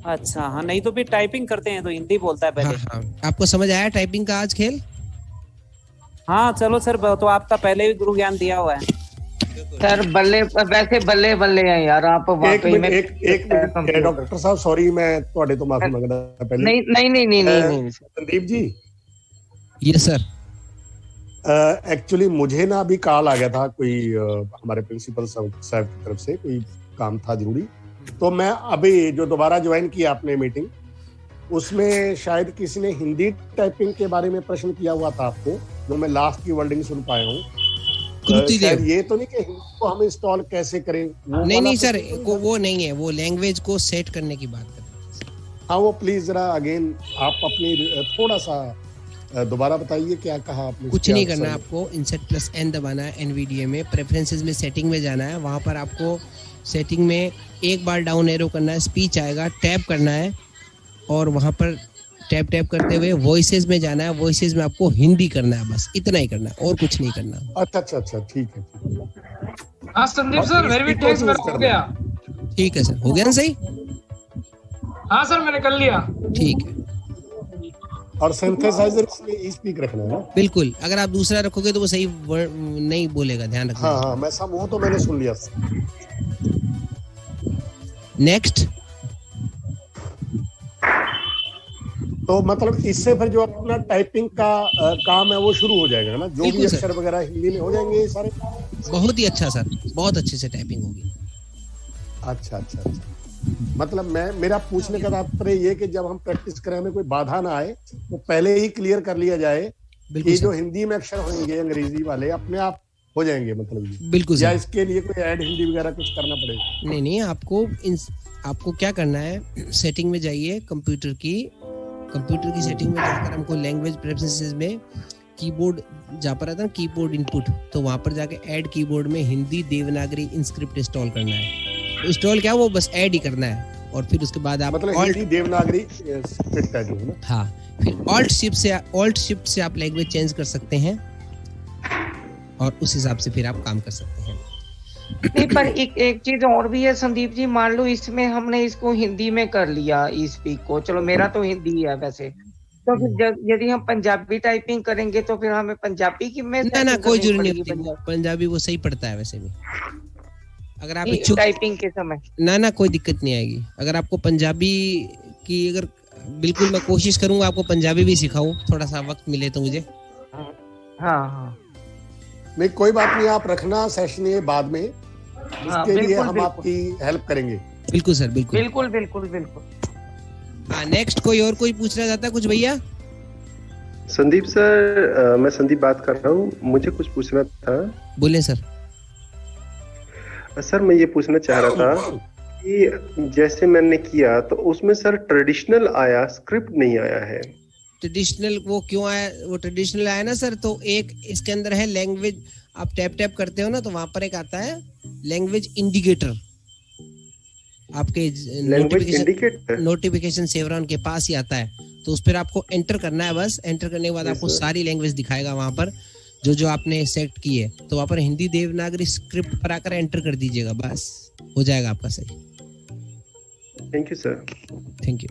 [SPEAKER 8] अच्छा, हाँ, नहीं तो फिर टाइपिंग करते हैं तो हिंदी बोलता है पहले।
[SPEAKER 1] हाँ। आपको समझ आया टाइपिंग का आज खेल?
[SPEAKER 8] हाँ चलो सर, तो आपका पहले भी गुरु ज्ञान दिया हुआ है
[SPEAKER 4] सर। बल्ले हैं यार आप वाकई में।
[SPEAKER 3] एक मिनट डॉक्टर साहब, सॉरी मैं थोड़े तो माफी मांगना पहले।
[SPEAKER 4] नहीं
[SPEAKER 3] Sandeep ji.
[SPEAKER 1] Yes sir.
[SPEAKER 3] Actually मुझे ना अभी कॉल आ गया था, कोई हमारे प्रिंसिपल साहब की तरफ से कोई काम था जरूरी, तो मैं अभी जो दोबारा ज्वाइन किया आपने मीटिंग, उसमें शायद किसी ने हिंदी टाइपिंग के बारे में प्रश्न किया हुआ था आपको, जो मैं लास्ट की वर्डिंग सुन पाया हूँ। ये तो नहीं कि हिंदी को हम इंस्टॉल कैसे करें?
[SPEAKER 1] नहीं सर, वो नहीं है, वो लैंग्वेज को सेट करने की बात कर रहे हैं।
[SPEAKER 3] हाँ, वो प्लीज जरा अगेन आप अपनी थोड़ा सा दोबारा बताइए, क्या कहा आपने?
[SPEAKER 1] कुछ नहीं करना है आपको, इंसर्ट प्लस एन दबाना है एनवीडीए में, प्रेफरेंसेस में सेटिंग में जाना है, वहां पर आपको सेटिंग में एक बार डाउन एरो करना है, स्पीच आएगा, टैप करना है और वहां पर टैप करते हुए वॉइसेस में जाना है, वॉइसेस में आपको हिंदी करना है, बस इतना ही करना है और कुछ नहीं करना।
[SPEAKER 3] अच्छा, ठीक है।
[SPEAKER 7] हाँ संदीप सर, मेरे भी टेक्स्ट में हो गया।
[SPEAKER 1] ठीक है सर, हो गया ना सही?
[SPEAKER 7] हाँ सर, मैंने कर लिया।
[SPEAKER 1] ठीक है।
[SPEAKER 3] और सिंथेसाइजर इसमें ई स्पीक रखना है ना?
[SPEAKER 1] बिल्कुल, अगर आप दूसरा रखोगे तो वो सही नहीं बोलेगा, ध्यान रखना।
[SPEAKER 3] हाँ, मैं वो तो मैंने सुन लिया।
[SPEAKER 1] नेक्स्ट।
[SPEAKER 3] तो मतलब इससे फिर जो अपना टाइपिंग का काम है वो शुरू हो जाएगा ना, जो भी अक्षर वगैरह हिंदी में हो जाएंगे ये सारे। बहुत
[SPEAKER 1] ही अच्छा सर, बहुत अच्छे से टाइपिंग होगी।
[SPEAKER 3] अच्छा। मतलब मेरा पूछने का तात्पर्य ये कि जब हम प्रैक्टिस करें हमें कोई बाधा ना आए, तो पहले ही क्लियर कर लिया जाए कि जो हिंदी में अक्षर होंगे अंग्रेजी वाले अपने आप हो जाएंगे, मतलब
[SPEAKER 1] बिल्कुल,
[SPEAKER 3] या इसके लिए कोई ऐड हिंदी वगैरह कुछ करना पड़ेगा?
[SPEAKER 1] नहीं, आपको क्या करना है, सेटिंग में जाइए, कंप्यूटर की सेटिंग में जाकर हमको लैंग्वेज प्रेफरेंसेस में कीबोर्ड जहाँ पर आता है ना, कीबोर्ड इनपुट, तो वहां पर जाके ऐड कीबोर्ड में हिंदी देवनागरी इंस्क्रिप्ट इंस्टॉल करना है। इंस्टॉल क्या, वो बस ऐड ही करना है और फिर उसके बाद आप
[SPEAKER 3] मतलब हिंदी देवनागरी स्क्रिप्ट है जो है ना।
[SPEAKER 1] हाँ, फिर ऑल्ट शिफ्ट से आप लैंग्वेज चेंज कर सकते हैं और उस हिसाब से फिर आप काम कर सकते हैं।
[SPEAKER 4] नहीं, पर एक चीज और भी है संदीप जी, मान लो इसमें हमने इसको हिंदी में कर लिया ई स्पीक को, चलो मेरा तो हिंदी है वैसे, तो फिर यदि हम पंजाबी टाइपिंग करेंगे तो फिर हमें पंजाबी की में
[SPEAKER 1] ना कोई जरूरत नहीं होती, पंजाबी वो सही पड़ता है वैसे भी। अगर आप
[SPEAKER 4] टाइपिंग के समय
[SPEAKER 1] ना कोई दिक्कत नहीं आएगी। अगर आपको पंजाबी की बिल्कुल मैं कोशिश करूंगा आपको पंजाबी भी सिखाऊं, थोड़ा सा वक्त मिले तो मुझे।
[SPEAKER 4] हाँ,
[SPEAKER 3] नहीं कोई बात नहीं, आप रखना सेशन ये बाद में, इसके लिए हम आपकी हेल्प करेंगे।
[SPEAKER 1] बिल्कुल सर,
[SPEAKER 4] बिल्कुल।
[SPEAKER 1] हाँ, नेक्स्ट कोई पूछना चाहता है कुछ भैया?
[SPEAKER 9] संदीप सर, मैं संदीप बात कर रहा हूँ, मुझे कुछ पूछना था।
[SPEAKER 1] बोले सर।
[SPEAKER 9] सर मैं ये पूछना चाह रहा था कि जैसे मैंने किया तो उसमें सर ट्रेडिशनल आया, स्क्रिप्ट नहीं आया है।
[SPEAKER 1] ट्रेडिशनल वो क्यों आया? वो ट्रेडिशनल आया ना सर, तो एक इसके अंदर है लैंग्वेज, आप टैप टैप करते हो ना तो वहां पर एक आता है लैंग्वेज इंडिकेटर, आपके नोटिफिकेशन सेवरॉन के पास ही आता है, तो उस पर आपको एंटर करना है। बस एंटर करने के बाद आपको सारी लैंग्वेज दिखाएगा वहां पर जो जो आपने सेलेक्ट की है, तो वहां पर हिंदी देवनागरी स्क्रिप्ट पर आकर एंटर कर दीजिएगा, बस हो जाएगा आपका सही।
[SPEAKER 9] Thank you sir.
[SPEAKER 1] Thank you.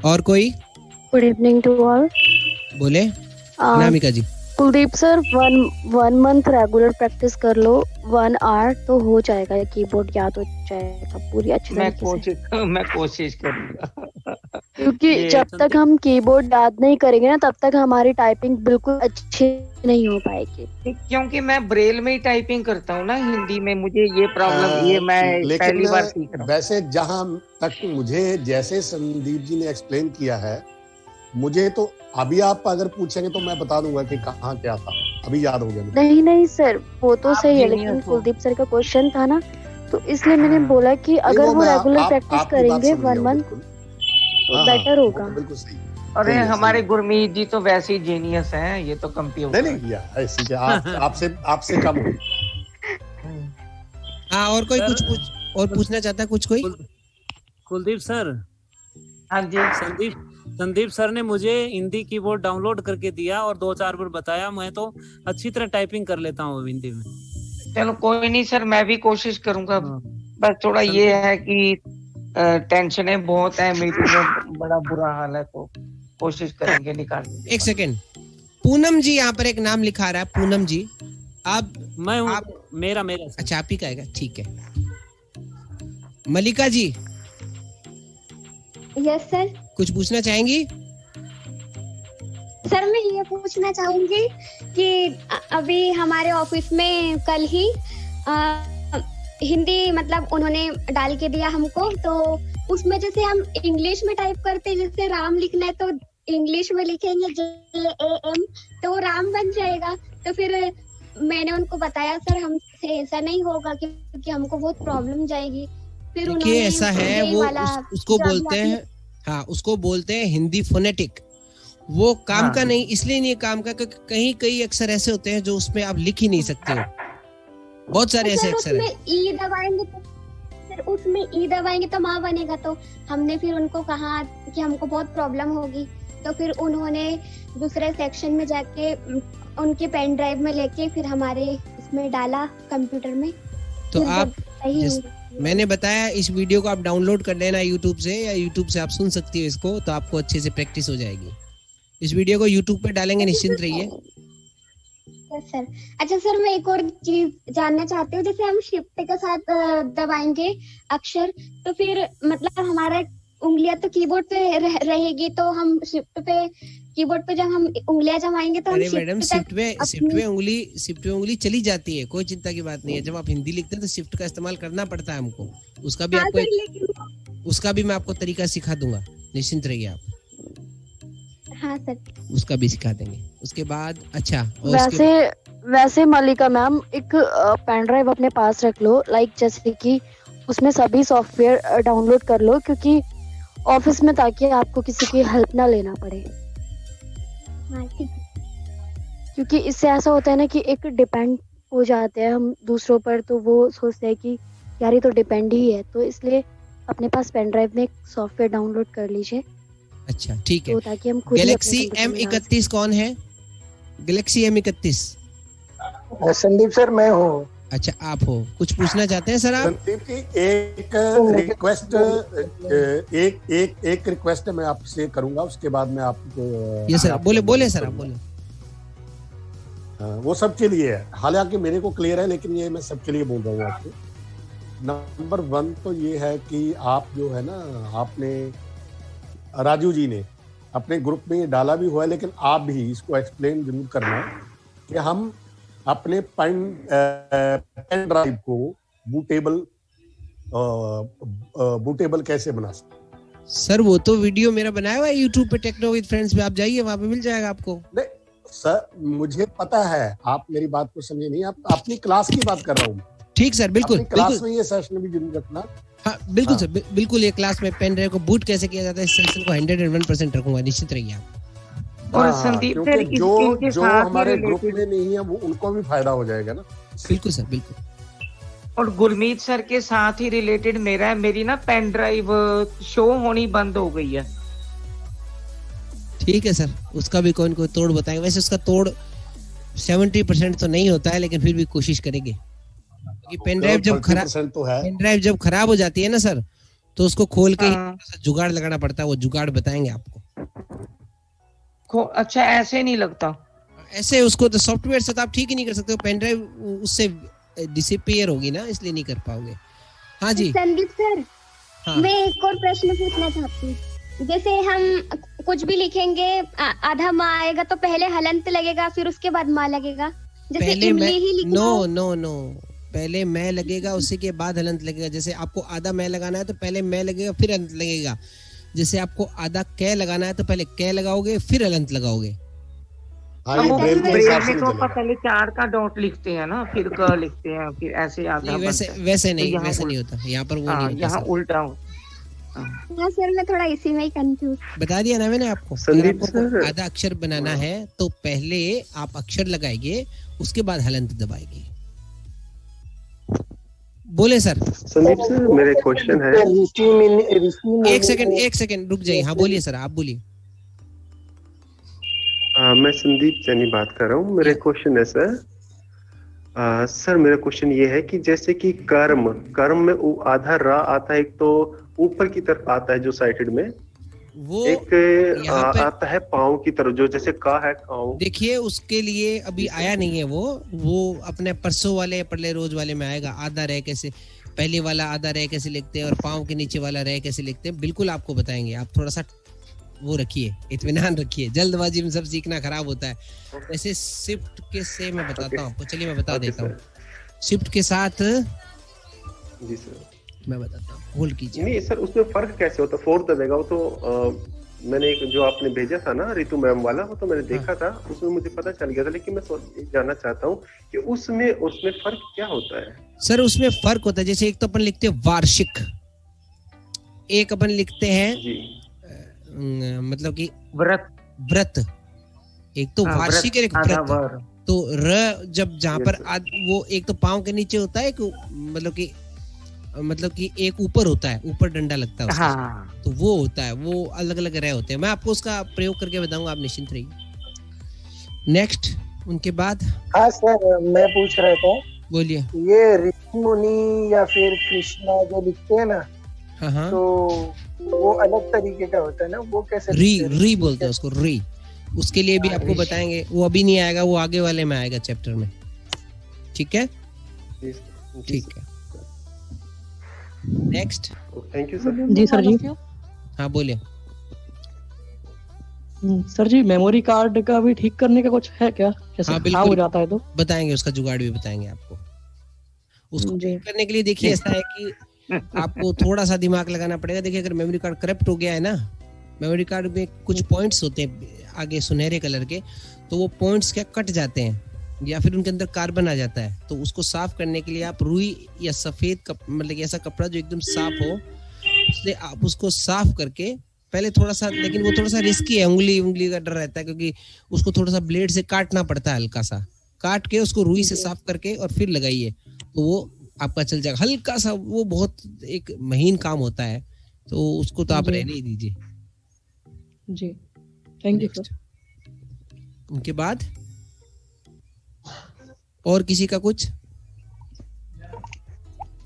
[SPEAKER 1] और कोई?
[SPEAKER 5] Good evening to all.
[SPEAKER 1] बोले Anamika ji.
[SPEAKER 5] Kuldeep sir, one month regular practice कर लो, 1 आवर तो हो जाएगा, कीबोर्ड याद हो जाएगा पूरी अच्छी तरीके से।
[SPEAKER 4] मैं कोशिश करूंगा
[SPEAKER 5] क्योंकि जब तक हम कीबोर्ड याद नहीं करेंगे ना, तब तक हमारी टाइपिंग बिल्कुल अच्छी नहीं हो पाएगी।
[SPEAKER 4] क्योंकि मैं ब्रेल में ही टाइपिंग करता हूँ ना हिंदी में, मुझे ये प्रॉब्लम, ये मैं पहली बार सीख रहा हूँ।
[SPEAKER 3] वैसे जहां तक मुझे जैसे संदीप जी ने एक्सप्लेन किया है, मुझे तो अभी आप अगर पूछेंगे तो मैं बता दूंगा कि कहाँ क्या था, अभी याद हो गया।
[SPEAKER 5] नहीं सर, वो तो सही है, लेकिन कुलदीप सर का क्वेश्चन था ना, तो इसलिए मैंने बोला कि अगर वो रेगुलर प्रैक्टिस करेंगे 1 मंथ तो बेटर होगा।
[SPEAKER 3] बिल्कुल सही।
[SPEAKER 4] अरे हमारे गुरमीत जी तो वैसे ही जीनियस हैं, ये तो कंप्यूटर
[SPEAKER 3] नहीं ऐसी क्या आपसे कम हो।
[SPEAKER 1] हाँ, और कोई कुछ और पूछना चाहता है कुछ? कोई?
[SPEAKER 8] कुलदीप सर।
[SPEAKER 4] हाँ जी।
[SPEAKER 8] संदीप सर ने मुझे हिंदी कीबोर्ड डाउनलोड करके दिया और 2-4 बार बताया, मैं तो अच्छी तरह टाइपिंग कर लेता हूँ हिंदी में।
[SPEAKER 4] चलो कोई नहीं सर, मैं भी कोशिश करूंगा। बस थोड़ा ये है कि टेंशनें बहुत है, मीटिंग में बड़ा बुरा हाल है, तो कोशिश करेंगे निकालने की।
[SPEAKER 1] एक सेकेंड, पूनम जी यहाँ पर एक नाम लिखा रहा है, पूनम जी। आप
[SPEAKER 8] मैं हूँ, मेरा
[SPEAKER 1] अच्छा आप ही का है, ठीक है। मलिका जी।
[SPEAKER 10] Yes sir.
[SPEAKER 1] कुछ पूछना चाहेंगी?
[SPEAKER 10] सर मैं ये पूछना चाहूंगी कि अभी हमारे ऑफिस में कल ही हिंदी मतलब उन्होंने डाल के दिया हमको, तो उसमें जैसे हम इंग्लिश में टाइप करते हैं, जैसे राम लिखना है तो इंग्लिश में लिखेंगे JAM, तो राम बन जाएगा। तो फिर मैंने उनको बताया सर हमसे ऐसा नहीं होगा क्योंकि हमको बहुत प्रॉब्लम जाएगी। फिर
[SPEAKER 1] उन्होंने ऐसा है, वो उसको बोलते हैं, हाँ उसको बोलते हैं हिंदी फोनेटिक। वो काम का नहीं, इसलिए नहीं काम का क्योंकि कई अक्षर ऐसे होते हैं जो उसमें आप लिख ही नहीं सकते हो, बहुत सारे ऐसे अक्षर हैं।
[SPEAKER 10] ई दबाएंगे तो फिर उसमें ई दबाएंगे तो माँ बनेगा, तो हमने फिर उनको कहा कि हमको बहुत प्रॉब्लम होगी, तो फिर उन्होंने दूसरे सेक्शन में जाके उनके पेन ड्राइव में लेके फिर हमारे इसमें डाला कंप्यूटर में।
[SPEAKER 1] तो आप मैंने बताया इस वीडियो को आप डाउनलोड कर लेना यूट्यूब से, या यूट्यूब से आप सुन सकती हो इसको, तो आपको अच्छे से प्रैक्टिस हो जाएगी। इस वीडियो को यूट्यूब पे डालेंगे, निश्चिंत रहिए।
[SPEAKER 10] सर अच्छा सर, मैं एक और चीज जानना चाहती हूँ, जैसे हम शिफ्ट के साथ दबाएंगे अक्षर, तो फिर मतलब हमारा उंगलियां तो कीबोर्ड पे रहेगी, तो हम शिफ्ट पे कीबोर्ड पे जब हम उंगलियां जमाएंगे तो
[SPEAKER 1] अरे मैडम शिफ्ट में उंगली चली जाती है, कोई चिंता की बात नहीं है। जब आप हिंदी लिखते हैं तो शिफ्ट का इस्तेमाल करना पड़ता है हमको, उसका भी मैं आपको तरीका सिखा दूंगा, निश्चिंत रहिए आप।
[SPEAKER 10] हाँ सर,
[SPEAKER 1] उसका भी सिखा देंगे। उसके बाद अच्छा
[SPEAKER 5] वैसे मलिका मैम, एक पेन ड्राइव अपने पास रख लो, लाइक जैसे कि उसमें सभी सॉफ्टवेयर डाउनलोड कर लो, क्योंकि ऑफिस में, ताकि आपको किसी की हेल्प ना लेना पड़े। क्योंकि इससे ऐसा होता है ना कि एक डिपेंड हो जाते हैं हम दूसरों पर, तो वो सोचते हैं कि यार ये तो डिपेंड ही है, तो इसलिए अपने पास पेन ड्राइव में एक सॉफ्टवेयर डाउनलोड कर लीजिए।
[SPEAKER 1] अच्छा ठीक है,
[SPEAKER 5] तो ताकि हम खुद
[SPEAKER 1] गैलेक्सी M31 कौन है? गैलेक्सी M31
[SPEAKER 11] संदीप सर मैं हूँ।
[SPEAKER 1] अच्छा आप हो, कुछ पूछना चाहते हैं सर आप?
[SPEAKER 3] संदीप जी एक रिक्वेस्ट मैं आपसे करूंगा, उसके बाद मैं आपको।
[SPEAKER 1] ये सर बोले सर आप बोले।
[SPEAKER 3] वो सबके लिए है, हालांकि मेरे को क्लियर है, लेकिन ये मैं सबके लिए बोल रहा हूँ आपको। नंबर 1 तो ये है कि आप जो है ना, आपने राजू जी ने अपने ग्रुप में ये डाला भी हुआ है, लेकिन आप भी इसको एक्सप्लेन जरूर करना कि हम अपने पेन ड्राइव को बूटेबल कैसे बना सकते हैं।
[SPEAKER 1] सर वो तो वीडियो मेरा बनाया हुआ है YouTube पे, टेक्नो विद फ्रेंड्स पे, आप जाइए वहाँ पे मिल जाएगा आपको।
[SPEAKER 3] नहीं सर, मुझे पता है, आप मेरी बात को समझे नहीं, आप अपनी क्लास की बात कर रहा हूँ।
[SPEAKER 1] ठीक सर, बिल्कुल
[SPEAKER 3] क्लास में ये सेशन भी जरूर रखना।
[SPEAKER 1] हाँ बिल्कुल सर, बिल्कुल ये क्लास में पेन ड्राइव को बूट कैसे किया जाता है इस सेशन को 101% रखूंगा, निश्चित रहिए आप।
[SPEAKER 4] और संदीप सर,
[SPEAKER 3] जो हमारे ग्रुप में नहीं है वो उनको भी फायदा हो जाएगा ना।
[SPEAKER 1] बिल्कुल सर, बिल्कुल।
[SPEAKER 4] और गुरमीत सर के साथ ही रिलेटेड मेरी ना पेन ड्राइव शो होनी बंद हो गई है।
[SPEAKER 1] ठीक है सर, उसका भी कोई तोड़ बताएंगे। वैसे उसका तोड़ 70% तो नहीं होता है, लेकिन फिर भी कोशिश करेंगे, क्योंकि पेन ड्राइव जब खराब हो जाती है ना सर, तो उसको खोल के जुगाड़ लगाना पड़ता है। वो जुगाड़ बताएंगे आपको।
[SPEAKER 4] अच्छा, ऐसे नहीं लगता?
[SPEAKER 1] ऐसे उसको तो सॉफ्टवेयर से तो आप ठीक ही नहीं कर सकते हो, पेन ड्राइव उससे डिसअपीयर होगी ना, इसलिए नहीं कर पाओगे। हाँ जी
[SPEAKER 10] संदीप सर,
[SPEAKER 1] हाँ।
[SPEAKER 10] मैं एक और प्रश्न पूछना चाहती हूँ। जैसे हम कुछ भी लिखेंगे, आधा माँ आएगा तो पहले हलंत लगेगा, फिर उसके बाद माँ लगेगा। जैसे इमली ही लिखना।
[SPEAKER 1] नो, पहले मैं लगेगा, उसी के बाद हलंत लगेगा। जैसे आपको आधा मैं लगाना है तो पहले मैं लगेगा, फिर हलंत लगेगा। जैसे आपको आधा कै लगाना है तो पहले कै लगाओगे, फिर हलंत लगाओगे।
[SPEAKER 3] हाँ, ये ब्रेल के हिसाब से
[SPEAKER 4] तो पहले 4 का डॉट लिखते हैं ना, फिर क लिखते हैं, फिर ऐसे आधा।
[SPEAKER 1] वैसे नहीं होता यहाँ पर, वो नहीं होता,
[SPEAKER 4] यहाँ उल्टा हो।
[SPEAKER 10] हाँ सर, मैं थोड़ा इसी में ही कंफ्यूज।
[SPEAKER 1] बता दिया ना मैंने आपको। अगर आपको आधा अक्षर बनाना है तो पहले आप अक्षर लगाएंगे, उसके बाद हलंत दबाएंगे। बोले सर।
[SPEAKER 9] संदीप सर, मेरे क्वेश्चन है।
[SPEAKER 1] एक सेकंड रुक जाइए। हाँ बोलिए सर, आप बोलिए।
[SPEAKER 9] मैं संदीप सैनी बात कर रहा हूँ। मेरे क्वेश्चन है सर। सर मेरा क्वेश्चन ये है कि जैसे कि कर्म में आधा रा आता है, एक तो ऊपर की तरफ आता है जो साइडेड में, वो एक आता है पाँव की तरफ, जो जैसे का है काऊ।
[SPEAKER 1] देखिए उसके लिए अभी आया नहीं है, वो अपने परसों वाले पढ़ले रोज वाले में आएगा। आधा रह कैसे, पहले वाला आधा रह कैसे लिखते हैं और पाँव के नीचे वाला रह कैसे लिखते हैं, बिल्कुल आपको बताएंगे। आप थोड़ा सा वो रखिए, इत्मीनान रखिए, जल्दबाजी में सब सीखना खराब होता है। वैसे शिफ्ट के से मैं बताता हूँ आपको, चलिए मैं बता देता हूँ। शिफ्ट के साथ
[SPEAKER 9] जी सर
[SPEAKER 1] मैं बताता हूँ, होल्ड कीजिए।
[SPEAKER 9] नहीं सर, उसमें फर्क कैसे होता है? 4 दबेगा वो तो मैंने एक जो आपने भेजा था ना रितु मैम वाला, वो तो मैंने देखा था, उसमें मुझे पता चल गया था, लेकिन मैं जानना चाहता हूँ कि उसमें फर्क क्या होता है? सर
[SPEAKER 1] उसमें फर्क होता है, जैसे एक तो अपन लिखते हैं वार्षिक, एक अपन लिखते हैं मतलब कि व्रत। एक तो वार्षिक, एक व्रत। तो र जब जहाँ पर वो एक तो पाँव के नीचे होता है, मतलब कि एक ऊपर होता है, ऊपर डंडा लगता है उसका। हाँ। तो वो होता है, वो अलग अलग रह होते हैं। मैं आपको उसका प्रयोग करके बताऊंगा, आप निश्चिंत रहिए। नेक्स्ट उनके बाद।
[SPEAKER 11] हाँ सर, मैं पूछ रहा था।
[SPEAKER 1] बोलिए।
[SPEAKER 11] ये ऋषि मुनि या फिर कृष्णा जो लिखते हैं ना,
[SPEAKER 1] हाँ,
[SPEAKER 11] तो वो अलग तरीके का होता है ना, वो कैसे?
[SPEAKER 1] री बोलते हैं उसको, री। उसके लिए भी आपको बताएंगे, वो अभी नहीं आएगा, वो आगे वाले में आएगा चैप्टर में। ठीक है, ठीक है। नेक्स्ट।
[SPEAKER 9] Thank you sir.
[SPEAKER 6] जी सर जी।
[SPEAKER 1] हाँ बोलिए
[SPEAKER 6] सर जी। मेमोरी कार्ड का भी ठीक करने का कुछ है क्या? जैसे
[SPEAKER 1] हाँ,
[SPEAKER 6] हो जाता है तो
[SPEAKER 1] बताएंगे, उसका जुगाड़ भी बताएंगे आपको। उसको ठीक करने के लिए देखिए ऐसा है कि आपको थोड़ा सा दिमाग लगाना पड़ेगा। देखिए अगर मेमोरी कार्ड करप्ट हो गया है ना, मेमोरी कार्ड में कुछ पॉइंट्स होते हैं आगे सुनहरे कलर के, तो वो पॉइंट्स क्या कट जाते हैं या फिर उनके अंदर कार्बन आ जाता है। तो उसको साफ करने के लिए आप रुई या सफेद मतलब ऐसा कपड़ा जो एकदम साफ हो, उससे आप उसको साफ करके पहले थोड़ा सा, लेकिन वो थोड़ा सा रिस्की है, उंगली का डर रहता है, क्योंकि उसको थोड़ा सा ब्लेड से काटना पड़ता है, हल्का सा काट के उसको रुई से साफ करके और फिर लगाइए, तो वो आपका चल जाएगा। हल्का सा, वो बहुत एक महीन काम होता है, तो उसको तो आप रहने ही दीजिए।
[SPEAKER 6] जी थैंक यू सर।
[SPEAKER 1] उनके बाद और किसी का कुछ?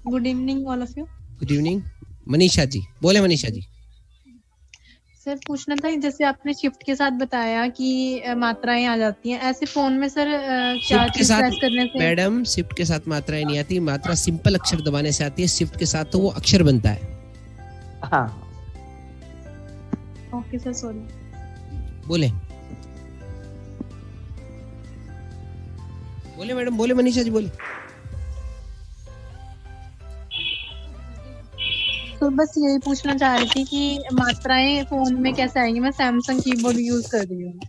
[SPEAKER 12] Good evening all of you.
[SPEAKER 1] Good evening. Manisha ji बोले। मनीषा जी
[SPEAKER 12] सर पूछना था, जैसे आपने शिफ्ट के साथ बताया कि मात्राएं आ जाती हैं, ऐसे फोन में सर क्या चीज प्रेस करने से?
[SPEAKER 1] मैडम शिफ्ट के साथ मात्राएं नहीं आती, मात्रा सिंपल अक्षर दबाने से आती है। शिफ्ट के साथ तो वो अक्षर बनता है।
[SPEAKER 4] हाँ
[SPEAKER 12] ओके सर, सॉरी।
[SPEAKER 1] बोले मैडम, बोले मनीषा जी बोले।
[SPEAKER 12] तो बस यही पूछना चाह रही थी कि मात्राएं फोन में कैसे आएंगी। मैं सैमसंग कीबोर्ड यूज कर रही हूँ।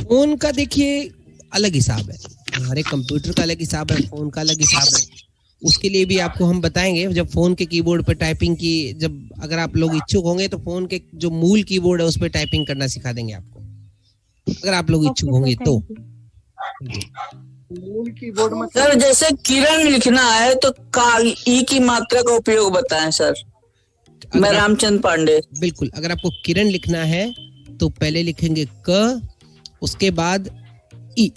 [SPEAKER 1] फोन का देखिए अलग हिसाब है, हमारे कंप्यूटर का अलग हिसाब है, फोन का अलग हिसाब है। उसके लिए भी आपको हम बताएंगे जब फोन के कीबोर्ड पर टाइपिंग की, जब अगर आप लोग इच्छुक होंगे तो फोन के जो मूल कीबोर्ड है उस पर टाइपिंग करना सिखा देंगे आपको, अगर आप लोग इच्छुक होंगे तो।
[SPEAKER 11] मूल कीबोर्ड में सर जैसे किरण लिखना है तो ई की मात्रा का उपयोग बताएं सर। मैं रामचंद्र पांडे।
[SPEAKER 1] बिल्कुल, अगर आपको किरण लिखना है तो पहले लिखेंगे क, उसके बाद ई,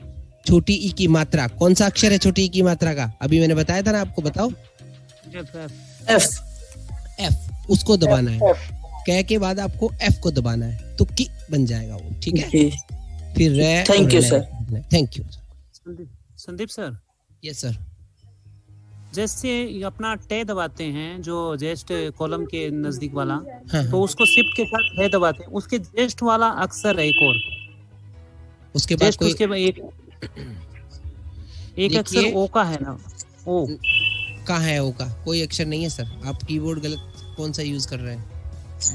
[SPEAKER 1] छोटी ई की मात्रा। कौन सा अक्षर है छोटी ई की मात्रा का? अभी मैंने बताया था ना आपको, बताओ। एफ, उसको दबाना है। क के बाद आपको एफ को दबाना है तो की बन जाएगा वो, ठीक है। फिर रे।
[SPEAKER 11] Thank you sir.
[SPEAKER 1] Thank you
[SPEAKER 8] Sandeep sir.
[SPEAKER 1] Yes sir.
[SPEAKER 8] जैसे अपना टे दबाते हैं जो जेस्ट कॉलम के नजदीक वाला,
[SPEAKER 1] हाँ,
[SPEAKER 8] तो उसको शिफ्ट के साथ टे दबाते हैं, उसके जेस्ट वाला अक्षर है एक और,
[SPEAKER 1] उसके बाद कोई
[SPEAKER 8] उसके एक अक्षर ओ का है ना, ओ
[SPEAKER 1] कहाँ है? ओ का कोई अक्षर नहीं है सर, आप कीबोर्ड गलत कौन सा यूज कर रहे हैं।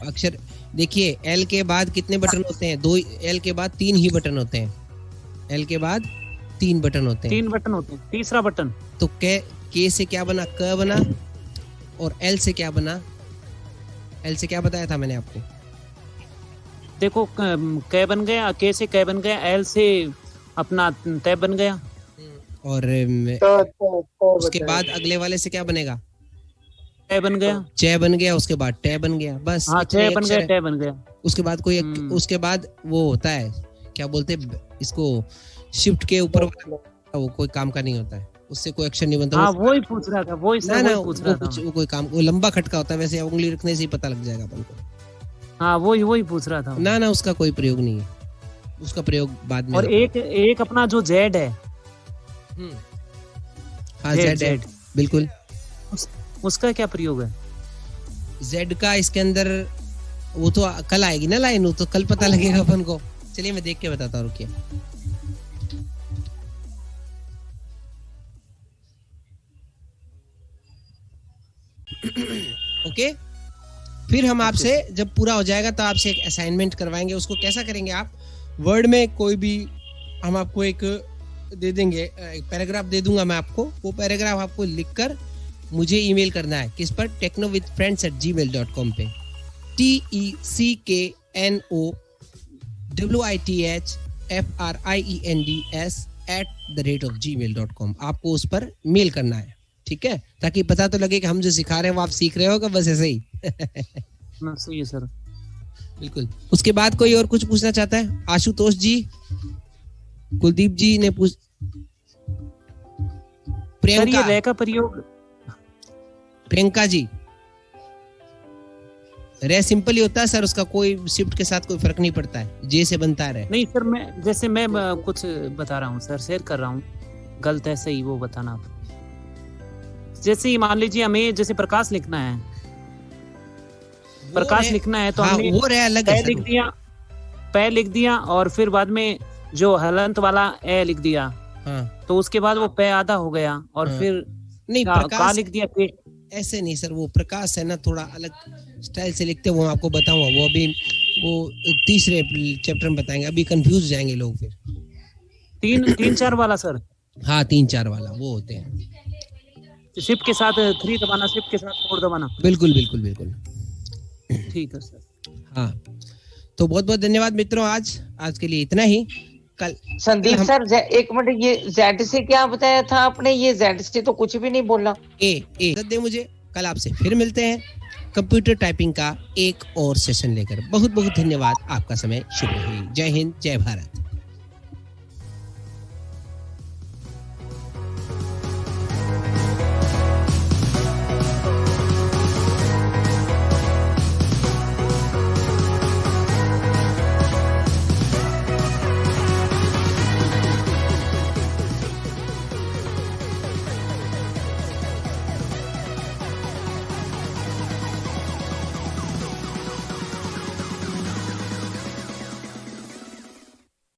[SPEAKER 1] अक्षर देखिए, एल के बाद कितने बटन होते हैं? 2, एल के बाद 3 ही बटन होते हैं। एल के बाद 3 बटन होते हैं।
[SPEAKER 8] 3 बटन होते हैं, तीसरा बटन
[SPEAKER 1] तो के से क्या बना? क बना। और एल से क्या बना? एल से क्या बताया था मैंने आपको?
[SPEAKER 8] देखो, क बन गया, के से क बन गया, एल से अपना तय बन गया,
[SPEAKER 1] और उसके बाद अगले वाले से क्या बनेगा?
[SPEAKER 8] टे बन गया,
[SPEAKER 1] चे बन गया, उसके बाद टे बन गया, बस।
[SPEAKER 8] हाँ, चे बन गया, टे बन गया।
[SPEAKER 1] उसके बाद कोई उसके बाद वो होता है, क्या बोलते हैं इसको, शिफ्ट के ऊपर वो कोई काम का नहीं होता है, उससे कोई अक्षर नहीं बनता।
[SPEAKER 8] हाँ, वो ही पूछ रहा था, वो ही पूछ रहा था।
[SPEAKER 1] वो कोई काम, वो लंबा खटका होता है, वैसे उंगली रखने से ही पता लग जाएगा अपन को।
[SPEAKER 8] हाँ, वो ही पूछ रहा था।
[SPEAKER 1] ना, उसका कोई प्रयोग नहीं है, उसका प्रयोग बाद में।
[SPEAKER 8] और एक अपना जो जेड है,
[SPEAKER 1] हाँ जेड, बिल्कुल।
[SPEAKER 8] उसका क्या प्रयोग है?
[SPEAKER 1] जेड का इसके अंदर वो तो कल आएगी ना लाइन, वो तो कल पता लगेगा अपन को। चलिए मैं देख के बताता हूँ, रुकिए। ओके, फिर हम आपसे जब पूरा हो जाएगा तो आपसे एक असाइनमेंट करवाएंगे। उसको कैसा करेंगे आप? वर्ड में कोई भी हम आपको एक दे देंगे, एक पैराग्राफ दे दूंगा मैं आपको, वो पैराग्राफ आपको लिखकर मुझे ईमेल करना है। किस पर? technovithfriends@gmail.com पे, TECKNOWITHFRIENDS@gmail.com आपको उस पर मेल करना है, ठीक है, ताकि पता तो लगे कि हम जो सिखा रहे हैं वो आप सीख रहे हो क्या, बस ऐसे ही।
[SPEAKER 8] सही है सर,
[SPEAKER 1] बिल्कुल। उसके बाद कोई और कुछ पूछना चाहता है? आशुतोष जी, कुलदीप जी ने पूछ, प्रियंका,
[SPEAKER 8] रे का प्रयोग,
[SPEAKER 1] प्रियंका जी, रे सिंपल ही होता है सर, उसका कोई शिफ्ट के साथ कोई फर्क नहीं पड़ता है, जे से बनता है।
[SPEAKER 8] नहीं सर, मैं कुछ बता रहा हूँ सर, शेयर कर रहा हूँ, गलत है सही वो बताना आप। जैसे ही मान लीजिए हमें जैसे प्रकाश लिखना है, तो हमने
[SPEAKER 1] वो रे अलग है,
[SPEAKER 8] पै लिख दिया और फिर बाद में जो हलंत वाला ए लिख दिया,
[SPEAKER 1] हाँ,
[SPEAKER 8] तो उसके बाद वो पे आधा हो गया और
[SPEAKER 1] हाँ,
[SPEAKER 8] फिर
[SPEAKER 1] नहीं
[SPEAKER 8] का लिख दिया।
[SPEAKER 1] ऐसे नहीं सर, वो प्रकाश है ना, थोड़ा अलग स्टाइल से लिखते हैं, वो आपको बताऊंगा, वो अभी वो तीसरे चैप्टर में बताएंगे, अभी कंफ्यूज जाएंगे लोग फिर।
[SPEAKER 8] 3-4 वाला सर,
[SPEAKER 1] हाँ 3-4 वाला वो होते हैं,
[SPEAKER 8] शिफ्ट के साथ 3 दबाना, शिफ्ट के साथ 4 दबाना।
[SPEAKER 1] बिल्कुल।
[SPEAKER 8] ठीक है सर।
[SPEAKER 1] हाँ, तो बहुत बहुत धन्यवाद मित्रों, आज के लिए इतना ही। कल
[SPEAKER 4] संदीप सर, एक मिनट, ये जेड से क्या बताया था आपने? ये जेड से तो कुछ भी नहीं बोला।
[SPEAKER 1] ए दे मुझे। कल आपसे फिर मिलते हैं कंप्यूटर टाइपिंग का एक और सेशन लेकर। बहुत बहुत धन्यवाद, आपका समय शुभ रहे। जय हिंद, जय भारत।